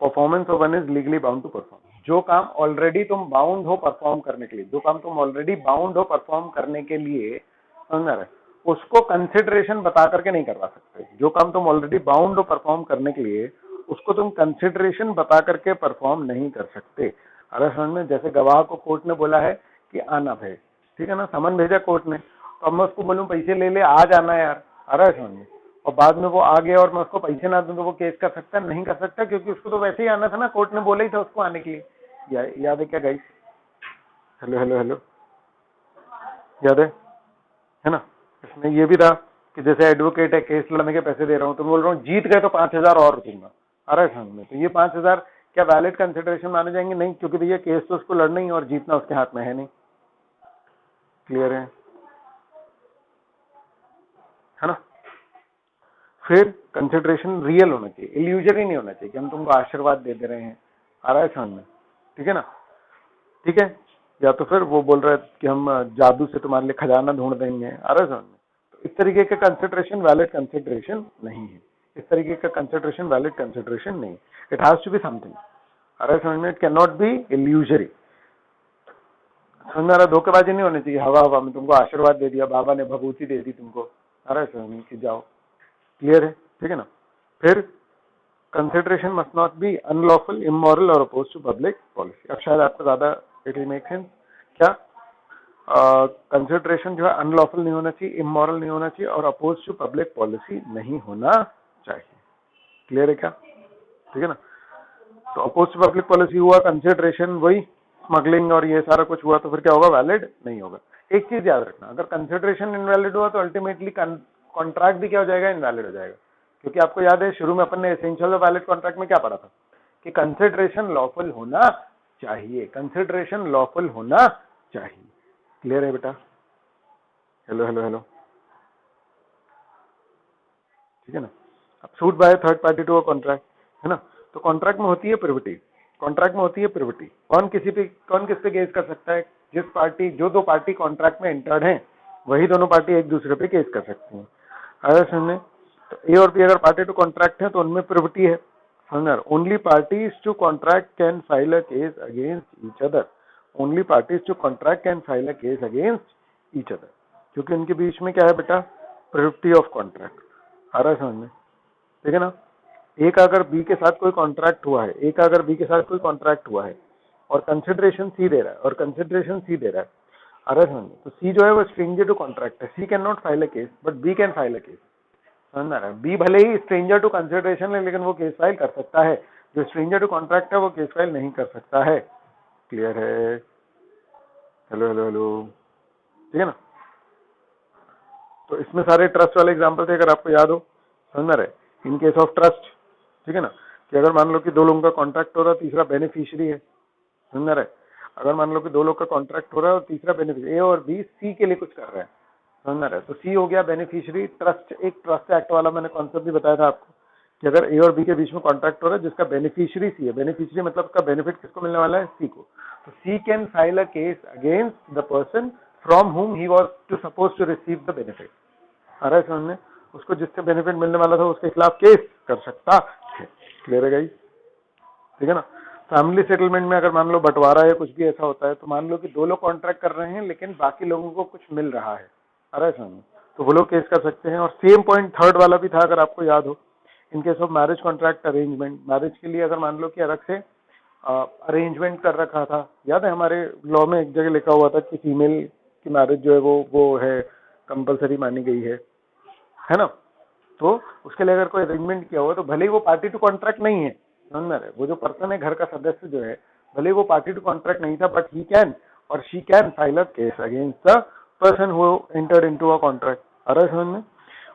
Performance of one is legally bound to perform. जो काम ऑलरेडी तुम बाउंड हो परफॉर्म करने के लिए, जो काम तुम ऑलरेडी बाउंड हो परफॉर्म करने के लिए, समझ रहे, उसको कंसिडरेशन बता करके नहीं करवा सकते। जो काम तुम ऑलरेडी बाउंड हो परफॉर्म करने के लिए, उसको तुम कंसिडरेशन बता करके परफॉर्म नहीं कर सकते। अरे समझ में? जैसे गवाह को कोर्ट ने बोला है कि आना है, ठीक है ना, समन भेजा कोर्ट ने, तो अब मैं उसको बोलूं पैसे ले ले, आज आना है यार, अरे समझ में, और बाद में वो आ गया और मैं उसको पैसे ना दूं तो वो केस कर सकता? नहीं कर सकता, क्योंकि उसको तो वैसे ही आना था ना, कोर्ट ने बोला ही था उसको आने के लिए। याद है क्या गाइस? हेलो हेलो हेलो, याद है ना? इसमें ये भी था कि जैसे एडवोकेट है, केस लड़ने के पैसे दे रहा हूँ, तो बोल रहा हूँ जीत गए तो 5,000 और दूंगा। अरे समझ में? तो ये 5,000 क्या वैलिड कंसिडरेशन माने जाएंगे? नहीं, क्योंकि भैया केस तो उसको लड़ना ही और जीतना उसके हाथ में है नहीं। क्लियर है ना? फिर कंसिडरेशन रियल होना चाहिए, इल्यूजरी नहीं होना चाहिए कि हम तुमको आशीर्वाद दे दे रहे हैं। आ रहा है समझ में? ठीक है ना? ठीक है, या तो फिर वो बोल रहा है कि हम जादू से तुम्हारे लिए खजाना ढूंढ देंगे। आ रहा है समझ में? तो इस तरीके का कंसिडरेशन वैलिड कंसिडरेशन नहीं है। इस तरीके का कंसिडरेशन वैलिड कंसिडरेशन नहीं। It has to be something. आ रहा है समझ में? It can not be illusory. समझ में आ रहा? धोखेबाजी नहीं होनी चाहिए, हवा हवा में तुमको आशीर्वाद दे दिया, बाबा ने भभूति दे दी तुमको। आ रहा है समझ में? कि जाओ। क्लियर है? ठीक है ना? फिर consideration must not be unlawful, immoral और अपोज टू पब्लिक पॉलिसी। अब शायद आपको ज्यादा इट विल मेक सेंस। क्या कंसिडरेशन जो है अनलॉफुल नहीं होना चाहिए, इमोरल नहीं होना चाहिए और अपोज टू पब्लिक पॉलिसी नहीं होना चाहिए। क्लियर है क्या? ठीक है ना? तो अपोज टू पब्लिक पॉलिसी हुआ, कंसिडरेशन वही स्मगलिंग और ये सारा कुछ हुआ, तो फिर क्या होगा? वैलिड नहीं होगा। एक चीज याद रखना, अगर कंसिडरेशन इनवैलिड हुआ तो अल्टीमेटली कॉन्ट्रैक्ट भी क्या हो जाएगा? इनवैलिड हो जाएगा। क्योंकि आपको याद है शुरू में अपन ने एसेंशियल ऑफ वैलिड कॉन्ट्रैक्ट में क्या पढ़ा था कि कंसिडरेशन लॉफुल होना चाहिए, कंसिडरेशन लॉफुल होना चाहिए। क्लियर है बेटा? हेलो हेलो हेलो, ठीक है ना? अब suit by third party to a contract, है ना? तो कॉन्ट्रैक्ट में होती है प्रिविटी, कॉन्ट्रैक्ट में होती है प्रिविटी। कौन किस पे केस कर सकता है? जिस पार्टी, जो दो पार्टी कॉन्ट्रैक्ट में एंटर्ड हैं, वही दोनों पार्टी एक दूसरे पे केस कर सकती हैं। अगर समझने, तो ए और बी अगर पार्टी टू कॉन्ट्रैक्ट है तो उनमें प्रिविटी है। समझना? Only parties to contract can file a case against each other. Only parties to contract can file a case against each other, क्योंकि उनके बीच में क्या है बेटा? Privity of contract. आ रहा है समझ में? ठीक है ना? ए का अगर बी के साथ कोई कॉन्ट्रैक्ट हुआ है, ए का अगर बी के साथ कोई कॉन्ट्रैक्ट हुआ है और कंसिडरेशन सी दे रहा है, और कंसिडरेशन सी दे रहा है, आ रहा है समझ में? तो सी जो है वो स्ट्रेंजर टू कॉन्ट्रैक्ट है, C can not file a case but B can file a case. समझ आ रहा है। बी भले ही स्ट्रेंजर टू कंसिडरेशन है लेकिन वो केस फाइल कर सकता है, जो स्ट्रेंजर टू कॉन्ट्रैक्ट है वो केस फाइल नहीं कर सकता है। क्लियर है? हेलो हेलो हेलो, ठीक है ना। तो इसमें सारे ट्रस्ट वाले एग्जांपल थे, अगर आपको याद हो, समझ रहे। इन केस ऑफ ट्रस्ट, ठीक है ना, कि अगर मान लो कि दो लोगों का कॉन्ट्रैक्ट हो रहा है, तीसरा बेनिफिशियरी है, समझ रहे। अगर मान लो कि दो लोग का कॉन्ट्रैक्ट हो रहा है और तीसरा बेनिफिशियरी, ए और बी सी के लिए कुछ कर रहे हैं, समझ रहे, तो सी हो गया बेनिफिशियरी। ट्रस्ट, एक ट्रस्ट एक्ट वाला मैंने कॉन्सेप्ट भी बताया था आपको कि अगर ए और बी के बीच में कॉन्ट्रैक्ट हो रहा है जिसका बेनिफिशियरी सी है, बेनिफिशियरी मतलब उसका बेनिफिट किसको मिलने वाला है, सी को, तो C can file a case against the person from whom he was to suppose to receive the benefit. आ रहा है समझ में? उसको जिससे बेनिफिट मिलने वाला था उसके खिलाफ केस कर सकता है। क्लियर है गाइस? ठीक है ना। फैमिली सेटलमेंट में अगर मान लो बंटवारा या कुछ भी ऐसा होता है, तो मान लो कि दो लोग कॉन्ट्रैक्ट कर रहे हैं लेकिन बाकी लोगों को कुछ मिल रहा है, आ रहा है समझ में, तो वो लोग केस कर सकते हैं। और सेम पॉइंट थर्ड वाला भी था, अगर आपको याद हो, इन case of marriage contract arrangement, marriage के लिए अगर मान लो कि अलग से अरेंजमेंट कर रखा था, याद है हमारे लॉ में एक जगह लिखा हुआ था कि फीमेल की मैरिज जो है वो है कंपलसरी मानी गई है ना। तो उसके लिए अगर कोई अरेंजमेंट किया हुआ तो भले ही वो पार्टी टू कॉन्ट्रैक्ट नहीं है, समझ में आ रहा है, वो जो पर्सन है घर का सदस्य जो है, भले ही वो पार्टी टू कॉन्ट्रैक्ट नहीं था, but he can or she can file a case against the person who entered into a contract. आ रहा है समझ में?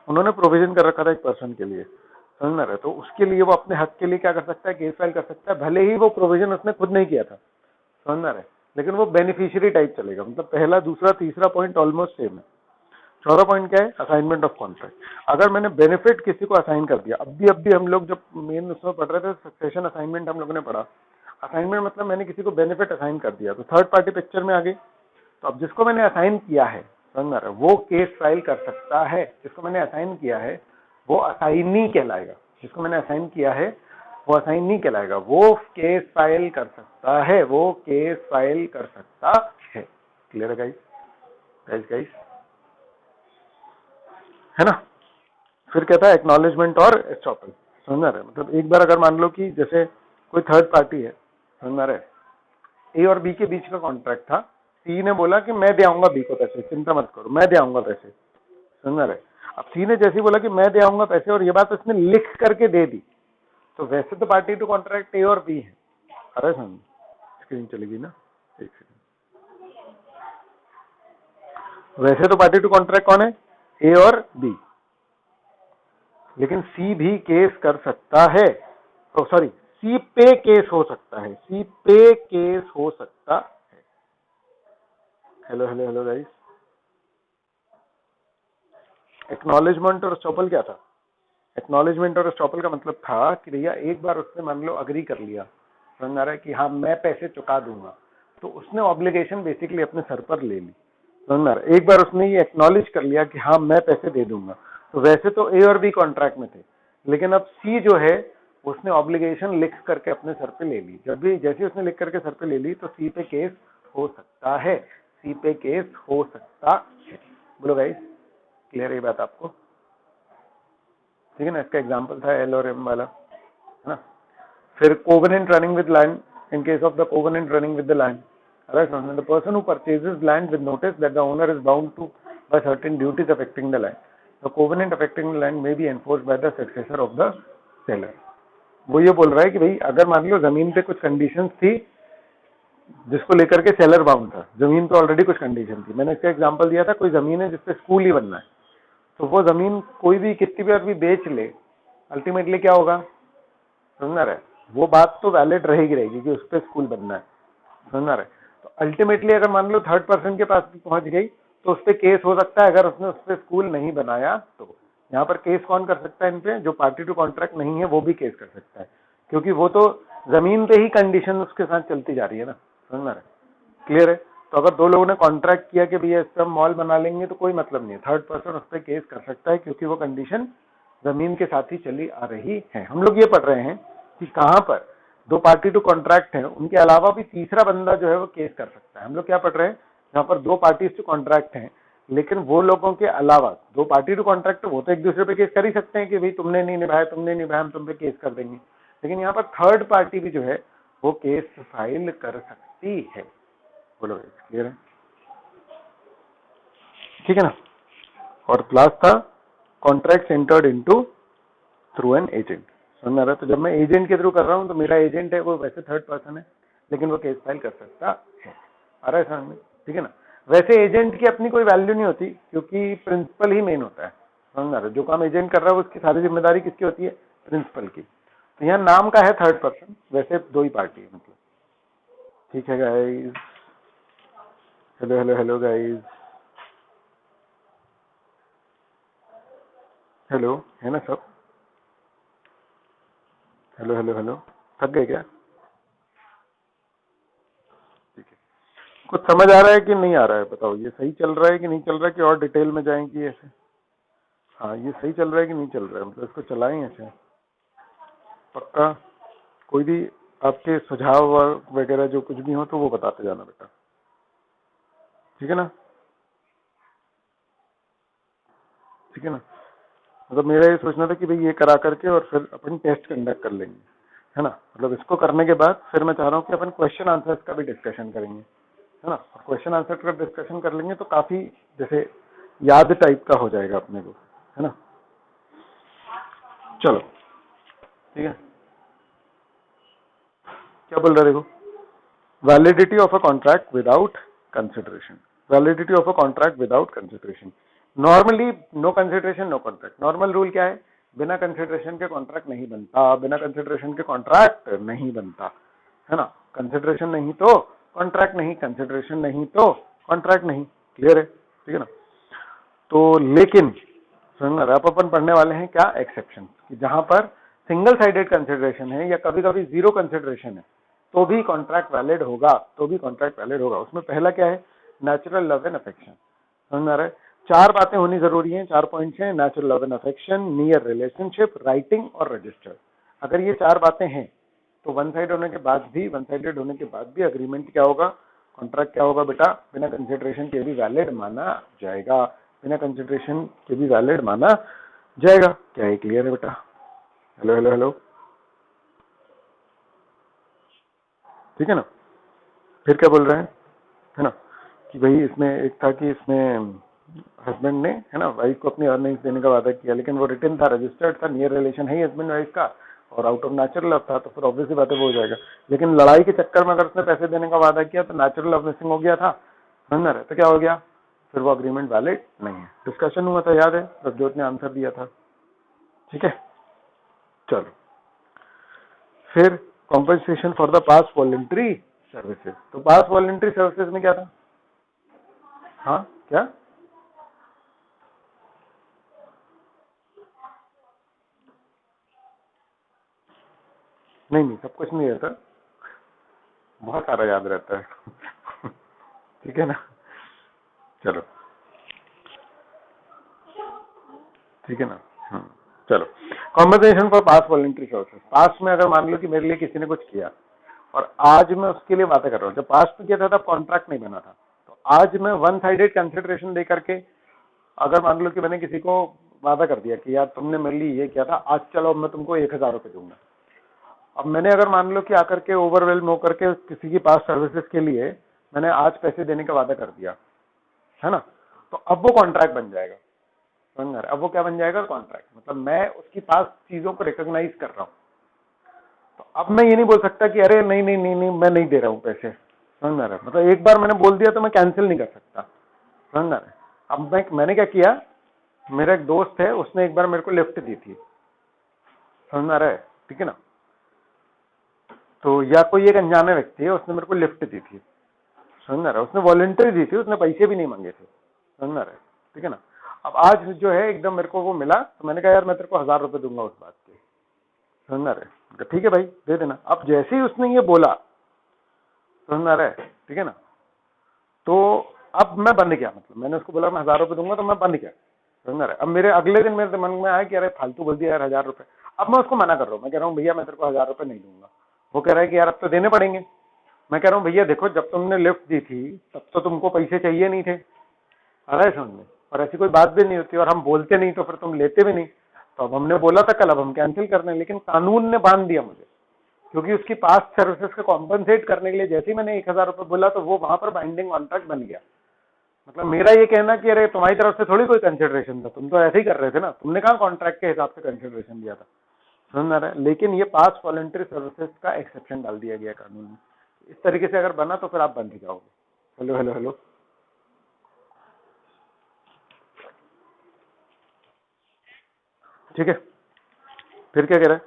उन्होंने प्रोविजन कर रखा था एक पर्सन के लिए, समझ में आ रहा है, तो उसके लिए वो अपने हक के लिए क्या कर सकता है, केस फाइल कर सकता है, भले ही वो प्रोविजन उसने खुद नहीं किया था, समझ में आ रहा है, लेकिन वो बेनिफिशियरी टाइप चलेगा। मतलब पहला दूसरा तीसरा पॉइंट ऑलमोस्ट सेम है। चौथा पॉइंट क्या है, असाइनमेंट ऑफ कॉन्ट्रैक्ट। अगर मैंने बेनिफिट किसी को असाइन कर दिया, अब भी हम लोग जब मेन उसमें पढ़ रहे थे सक्सेशन असाइनमेंट हम लोगों ने पढ़ा, असाइनमेंट मतलब मैंने किसी को बेनिफिट असाइन कर दिया, तो थर्ड पार्टी पिक्चर में आ गई। तो अब जिसको मैंने असाइन किया है, समझ में आ रहा है, वो केस फाइल कर सकता है। जिसको मैंने असाइन किया है वो असाइनी कहलाएगा, जिसको मैंने असाइन किया है वो असाइन नहीं कहलाएगा, वो केस फाइल कर सकता है, वो केस फाइल कर सकता है। क्लियर है गाइस? गाइस गाइस, है ना। फिर कहता है एक्नॉलेजमेंट और एस्टॉपल, समझ में आ रहा है। मतलब एक बार अगर मान लो कि जैसे कोई थर्ड पार्टी है, समझ में आ रहा है, ए और बी के बीच का कॉन्ट्रैक्ट था, सी ने बोला कि मैं दे आऊंगा बी को पैसे, चिंता मत करो मैं दे आऊंगा पैसे, समझ में आ रहा है। अब सी ने जैसे ही बोला कि मैं दे आऊंगा पैसे और ये बात उसने लिख करके दे दी, तो वैसे तो पार्टी टू कॉन्ट्रैक्ट ए और बी है। अरे समझ, स्क्रीन चलेगी ना, एक सेकंड। वैसे तो पार्टी टू कॉन्ट्रैक्ट कौन है, ए और बी, लेकिन सी भी केस कर सकता है, तो सॉरी सी पे केस हो सकता है, सी पे केस हो सकता है। Hello hello hello guys. Acknowledgement और एस्टॉपल क्या था? एक्नॉलेजमेंट और एस्टॉपल का मतलब था कि भैया एक बार उसने मान लो अग्री कर लिया, समझ आ रहा है कि हाँ मैं पैसे चुका दूंगा, तो उसने ऑब्लिगेशन बेसिकली अपने सर पर ले ली, समझ आ रहा है। एक बार उसने ये एक्नॉलेज कर लिया कि हाँ मैं पैसे दे दूंगा, तो वैसे तो ए और बी कॉन्ट्रैक्ट में थे, लेकिन अब सी जो है उसने ऑब्लिगेशन लिख करके अपने सर पे ले ली। जब भी जैसे उसने लिख करके सर पे ले ली तो सी पे केस हो सकता है, सी पे केस हो सकता है। बोलो गाइस, क्लियर है ये बात आपको? ठीक है ना। इसका एग्जांपल था एल और एम वाला, है ना। फिर covenant running with land, in case of the covenant running with the land, the person who purchases land with notice that the owner is bound to by certain duties affecting the land, the covenant affecting the land may be enforced by the successor of the seller. वो ये बोल रहा है कि भाई अगर मान लो जमीन पे कुछ कंडीशंस थी जिसको लेकर के सेलर बाउंड था, जमीन पे ऑलरेडी कुछ कंडीशन थी। मैंने इसका एग्जांपल दिया था, कोई जमीन है जिसपे स्कूल ही बनना है, तो वो जमीन कोई भी कितनी बार भी बेच ले, अल्टीमेटली क्या होगा, समझ रहा है, वो बात तो वैलिड रहेगी कि उस पर स्कूल बनना है, समझ रहा है। तो अल्टीमेटली अगर मान लो थर्ड पर्सन के पास पहुंच गई तो उस पर केस हो सकता है, अगर उसने उस पर स्कूल नहीं बनाया तो। यहाँ पर केस कौन कर सकता है इन पे, जो पार्टी टू कॉन्ट्रैक्ट नहीं है वो भी केस कर सकता है, क्योंकि वो तो जमीन पे ही कंडीशन उसके साथ चलती जा रही है ना, समझ रहा है। क्लियर है। तो अगर दो लोगों ने कॉन्ट्रैक्ट किया कि भैया इससे हम मॉल बना लेंगे, तो कोई मतलब नहीं है, थर्ड पर्सन उस पर केस कर सकता है, क्योंकि वो कंडीशन जमीन के साथ ही चली आ रही है। हम लोग ये पढ़ रहे हैं कि कहां पर दो पार्टी टू कॉन्ट्रैक्ट है, उनके अलावा भी तीसरा बंदा जो है वो केस कर सकता है। हम लोग क्या पढ़ रहे हैं, यहाँ पर दो पार्टीज टू कॉन्ट्रैक्ट हैं, लेकिन वो लोगों के अलावा दो पार्टी टू कॉन्ट्रैक्ट, वो तो एक दूसरे पे केस कर ही सकते हैं कि भाई तुमने नहीं निभाया, तुमने निभाया, हम तुम पे केस कर देंगे, लेकिन यहाँ पर थर्ड पार्टी भी जो है वो केस फाइल कर सकती है। बोलो क्लियर है? ठीक है ना। और क्लास था contract entered into through an agent. समझ आ रहा है? तो जब मैं एजेंट के थ्रू कर रहा हूँ तो मेरा एजेंट है वो वैसे थर्ड पर्सन है, लेकिन वो केस फाइल कर सकता है। आ रहा है समझ में? ठीक है ना? वैसे एजेंट की अपनी कोई वैल्यू नहीं होती, क्योंकि प्रिंसिपल ही मेन होता है। समझ आ रहा है? जो काम एजेंट कर रहा है उसकी सारी जिम्मेदारी किसकी होती है? प्रिंसिपल की। तो यहाँ नाम का है थर्ड पर्सन, वैसे दो ही पार्टी है मतलब। ठीक है guys, hello hello hello guys, hello, है ना सब? हेलो हेलो हेलो, थक गए क्या? ठीक है, कुछ समझ आ रहा है कि नहीं आ रहा है? बताओ, ये सही चल रहा है कि नहीं चल रहा है, कि और डिटेल में जाएंगी ऐसे? हाँ, ये सही चल रहा है कि नहीं चल रहा है, मतलब इसको चलाएं ऐसे पक्का? कोई भी आपके सुझाव वगैरह जो कुछ भी हो तो वो बताते जाना बेटा, ठीक है ना? ठीक है ना? मतलब मेरा ये सोचना था कि भाई ये करा करके और फिर अपन टेस्ट कंडक्ट कर लेंगे, है ना? मतलब इसको करने के बाद फिर मैं चाह रहा हूँ कि अपन क्वेश्चन आंसर्स का भी डिस्कशन करेंगे, है ना? क्वेश्चन आंसर का डिस्कशन कर लेंगे तो काफी जैसे याद टाइप का हो जाएगा अपने को, है ना? चलो ठीक है, क्या बोल रहे देखो? Validity of a contract without consideration, validity of a contract without consideration. Normally no consideration no contract. Normal rule क्या है? बिना कंसिडरेशन के कॉन्ट्रैक्ट नहीं बनता, बिना कंसिडरेशन के कॉन्ट्रैक्ट नहीं बनता, है ना? कंसिडरेशन नहीं तो कॉन्ट्रैक्ट नहीं, कंसिडरेशन नहीं तो कॉन्ट्रैक्ट नहीं। क्लियर है? ठीक है ना? तो लेकिन सुनना, अब अपन पढ़ने वाले हैं क्या एक्सेप्शन, कि जहां पर सिंगल साइडेड कंसिडरेशन है या कभी कभी जीरो कंसिडरेशन है तो भी कॉन्ट्रैक्ट वैलिड होगा, तो भी कॉन्ट्रैक्ट वैलिड होगा। उसमें पहला क्या है? Natural love and affection. समझ में आ रहा है? चार बातें होनी जरूरी हैं, चार पॉइंट्स हैं: natural love and affection, near relationship, writing और रजिस्टर। अगर ये चार बातें हैं तो वन साइड होने के बाद भी, वन साइडेड होने के बाद भी अग्रीमेंट क्या होगा? कॉन्ट्रैक्ट क्या होगा बेटा? बिना कंसिडरेशन के भी वैलिड माना जाएगा, बिना कंसिडरेशन के भी वैलिड माना जाएगा। क्या ये क्लियर है बेटा? हेलो हेलो हेलो, ठीक है ना? फिर क्या बोल रहे हैं, है ना, कि भाई इसमें एक था कि इसमें हस्बैंड ने, है ना, वाइफ को अपनी अर्निंग्स देने का वादा किया, लेकिन वो रिटर्न था, रजिस्टर्ड था, नियर रिलेशन है हस्बैंड वाइफ का, और आउट ऑफ नेचुरल लव था, तो फिर ऑब्वियसली बात है वो हो जाएगा। लेकिन लड़ाई के चक्कर में अगर उसने पैसे देने का वादा किया तो नेचुरल लव मिसिंग हो गया था, समझ रहे? तो क्या हो गया? फिर वो अग्रीमेंट वैलिड नहीं है। डिस्कशन हुआ था, याद है? प्रभजोत ने आंसर दिया था, ठीक है? चलो, फिर compensation for the past voluntary services. तो पास्ट वॉलंटरी सर्विसेज में क्या था? हाँ, क्या? नहीं नहीं, सब कुछ नहीं रहता, बहुत सारा याद रहता है। ठीक है ना? चलो, ठीक है ना? चलो, compensation for past voluntary services. Past में अगर मान लो कि मेरे लिए किसी ने कुछ किया और आज मैं उसके लिए बातें कर रहा हूँ, जब पास्ट में किया था तब कॉन्ट्रैक्ट नहीं बना था, तो आज मैं वन साइडेड कंसिडरेशन दे करके, अगर मान लो कि मैंने किसी को वादा कर दिया कि यार तुमने मेरे लिए ये किया था, आज चलो मैं तुमको 1,000 रुपए दूंगा। अब मैंने अगर मान लो कि आकर के ओवरवेल्म होकर के किसी की पास सर्विसेज के लिए मैंने आज पैसे देने का वादा कर दिया, है ना, तो अब वो कॉन्ट्रैक्ट बन जाएगा। समझ रहे? अब वो क्या बन जाएगा? कॉन्ट्रैक्ट। मतलब मैं उसकी पास चीजों को रिकॉग्नाइज कर रहा हूं। तो अब मैं ये नहीं बोल सकता कि अरे नहीं नहीं नहीं नहीं मैं नहीं दे रहा हूं पैसे। समझ रहे? मतलब एक बार मैंने बोल दिया तो मैं कैंसिल नहीं कर सकता। समझ रहे? अब मैंने क्या किया, मेरा एक दोस्त है, उसने एक बार मेरे को लिफ्ट दी थी, समझ में आ रहा है? ठीक है ना? तो या कोई एक अनजाने व्यक्ति है, उसने मेरे को लिफ्ट दी थी, समझ रहा है? उसने वॉलंटरी दी थी, उसने पैसे भी नहीं मांगे थे, समझ रहा है? ठीक है ना? अब आज जो है एकदम मेरे को वो मिला, तो मैंने कहा यार मैं तेरे को 1,000 रुपए दूंगा उस बात के, समझ रहा है? ठीक है भाई दे देना। अब जैसे ही उसने ये बोला, समझ रहा है? ठीक है ना? तो अब मैं बंद गया, मतलब मैंने उसको बोला मैं 1,000 रुपए दूंगा, तो मैं बंद गया, समझ रहा है? अब मेरे अगले दिन मेरे मन में आया कि अरे फालतू बोल दिया यार 1,000 रुपए। अब मैं उसको मना कर रहा हूँ, मैं कह रहा हूँ भैया मैं तेरे को 1,000 रुपए नहीं दूंगा। वो कह रहा है कि यार अब तो देने पड़ेंगे। मैं कह रहा हूँ भैया देखो, जब तुमने लिफ्ट दी थी तब तो तुमको पैसे चाहिए नहीं थे, आ रहा है समझ में? और ऐसी कोई बात भी नहीं होती, और हम बोलते नहीं तो फिर तुम लेते भी नहीं। तो अब हमने बोला था कल, अब हम कैंसिल कर रहे हैं, लेकिन कानून ने बांध दिया मुझे, क्योंकि उसकी पास्ट सर्विसेज को कॉम्पनसेट करने के लिए जैसे ही मैंने 1,000 रुपए बोला तो वो वहां पर बाइंडिंग कॉन्ट्रैक्ट बन गया। मतलब मेरा ये कहना कि अरे तुम्हारी तरफ से थोड़ी कोई कंसिडरेशन था, तुम तो ऐसे ही कर रहे थे ना, तुमने कहाँ कॉन्ट्रैक्ट के हिसाब से कंसिडरेशन दिया था, समझ आ रहा है। लेकिन ये पास वॉलंटरी सर्विसेज का एक्सेप्शन डाल दिया गया कानून में। इस तरीके से अगर बना तो फिर आप बंद ही जाओगे। हेलो हेलो हेलो, ठीक है। फिर क्या कह रहा है,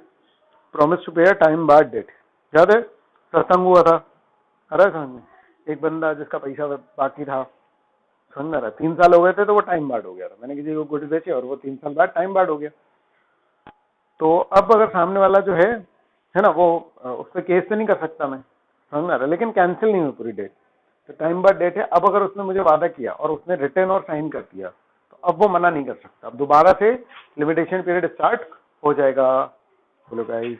प्रॉमिस टू पे टाइम बाद डेट। याद है सत्संग हुआ था, अरे समझ में, एक बंदा जिसका पैसा बाकी था, समझ में रहा, 3 साल हो गए थे तो वो टाइम बार्ड हो गया था, मैंने किसी को गुड्स बेचे और वो 3 साल बाद टाइम बार्ड हो गया। तो अब अगर सामने वाला जो है ना, वो उस पर केस तो नहीं कर सकता मैं, समझ में आ रहा है, लेकिन कैंसिल नहीं हुई पूरी डेट, तो टाइम बाद डेट है। अब अगर उसने मुझे वादा किया और उसने रिटर्न और साइन कर दिया तो अब वो मना नहीं कर सकता, अब दोबारा से लिमिटेशन पीरियड स्टार्ट हो जाएगा। बोलो guys,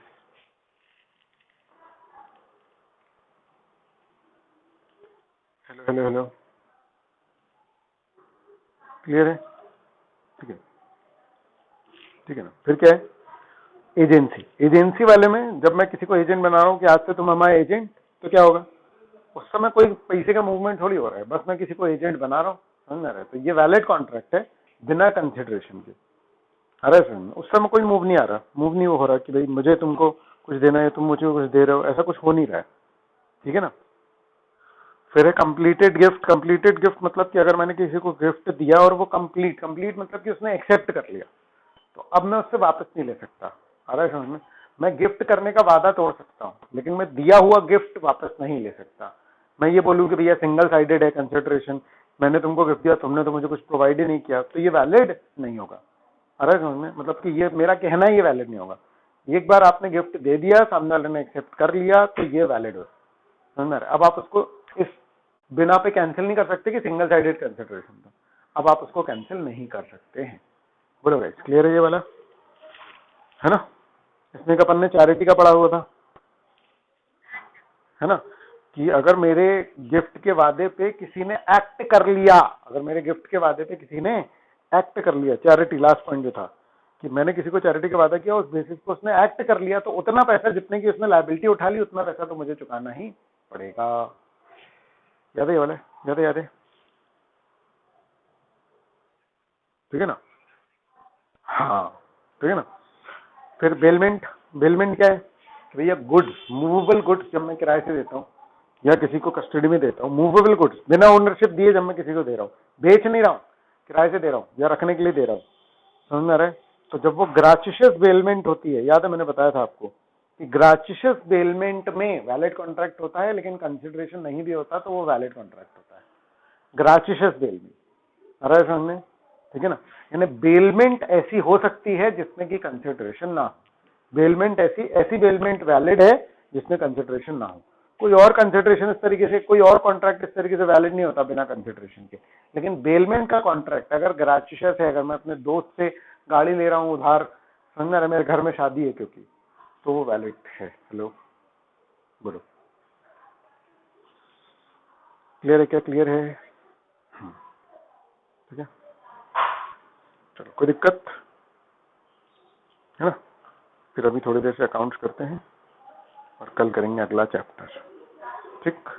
hello hello hello, clear है? ठीक है, ठीक है ना। फिर क्या है, एजेंसी। एजेंसी वाले में जब मैं किसी को एजेंट बना रहा हूँ कि आज से तुम हमारे एजेंट, तो क्या होगा, उस समय कोई पैसे का मूवमेंट थोड़ी हो रहा है, बस मैं किसी को एजेंट बना रहा हूँ, समझ में आ रहा है। तो ये वैलिड कॉन्ट्रैक्ट है बिना कंसिडरेशन के। अरे सर उस समय कोई मूव नहीं आ रहा, मूव नहीं हो रहा कि भाई मुझे तुमको कुछ देना है, तुम मुझे कुछ दे रहे हो, ऐसा कुछ हो नहीं रहा है, ठीक है ना। फिर है कंप्लीटेड गिफ्ट। कंप्लीटेड गिफ्ट मतलब कि अगर मैंने किसी को गिफ्ट दिया और वो कंप्लीट कंप्लीट मतलब कि उसने एक्सेप्ट कर लिया, तो अब मैं उससे वापस नहीं ले सकता। आ रहा है समझ में? मैं गिफ्ट करने का वादा तोड़ सकता हूँ, लेकिन मैं दिया हुआ गिफ्ट वापस नहीं ले सकता। मैं ये बोलूँ कि भैया सिंगल साइडेड है कंसिडरेशन, मैंने तुमको गिफ्ट दिया, तुमने तो मुझे कुछ प्रोवाइड ही नहीं किया, तो ये वैलिड नहीं होगा। आ रहा है समझ में? मतलब कि ये मेरा कहना ही ये वैलिड नहीं होगा। एक बार आपने गिफ्ट दे दिया, सामने वाले ने एक्सेप्ट कर लिया, तो ये वैलिड हो, समझ में? अब आप उसको इस बिना पे कैंसिल नहीं कर सकते कि सिंगल साइडेड कंसिडरेशन था, अब आप उसको कैंसिल नहीं कर सकते हैं। बोलो गाइस, क्लियर है ये वाला, है ना? इसमें एक अपन ने चैरिटी का पढ़ा हुआ था, है ना, कि अगर मेरे गिफ्ट के वादे पे किसी ने एक्ट कर लिया, अगर मेरे गिफ्ट के वादे पे किसी ने एक्ट कर लिया, चैरिटी लास्ट पॉइंट जो था कि मैंने किसी को चैरिटी का वादा किया, उस बेसिस पे उसने एक्ट कर लिया, तो उतना पैसा जितने की उसने लायबिलिटी उठा ली, उतना पैसा तो मुझे चुकाना ही पड़ेगा। याद है ये वाला? याद है, याद है, ठीक है ना? हाँ, ठीक है ना। फिर बेलमेंट। बेलमेंट क्या है कि भैया गुड्स, मूवेबल गुड्स जब मैं किराए से देता हूँ या किसी को कस्टडी में देता हूँ, मूवेबल गुड्स बिना ओनरशिप दिए जब मैं किसी को दे रहा हूँ, बेच नहीं रहा हूँ, किराए से दे रहा हूँ या रखने के लिए दे रहा हूँ, समझ में आ रहा है? तो जब वो ग्राचियस बेलमेंट होती है, याद है मैंने बताया था आपको कि ग्राचियस बेलमेंट में वैलिड कॉन्ट्रैक्ट होता है, लेकिन कंसिडरेशन नहीं भी होता तो वो वैलिड कॉन्ट्रैक्ट होता है, ग्राचियस बेलमेंट। आ रहा है समझ में? ठीक है ना। यानी बेलमेंट ऐसी हो सकती है जिसमें कि कंसिडरेशन ना हो, बेलमेंट ऐसी ऐसी बेलमेंट वैलिड है जिसमें कंसिडरेशन ना हो। कोई और कंसिडरेशन इस तरीके से, कोई और कॉन्ट्रैक्ट इस तरीके से वैलिड नहीं होता बिना कंसिडरेशन के। लेकिन बेलमेंट का कॉन्ट्रैक्ट अगर ग्राचियस है, अगर मैं अपने दोस्त से गाड़ी ले रहा हूं उधार, समझना रहे, मेरे घर में शादी है क्योंकि, तो वो वैलिड है। हेलो, बोलो, क्लियर है क्या? क्लियर है? ठीक है, चलो, कोई दिक्कत है ना? फिर अभी थोड़ी देर से अकाउंट्स करते हैं और कल करेंगे अगला चैप्टर, ठीक।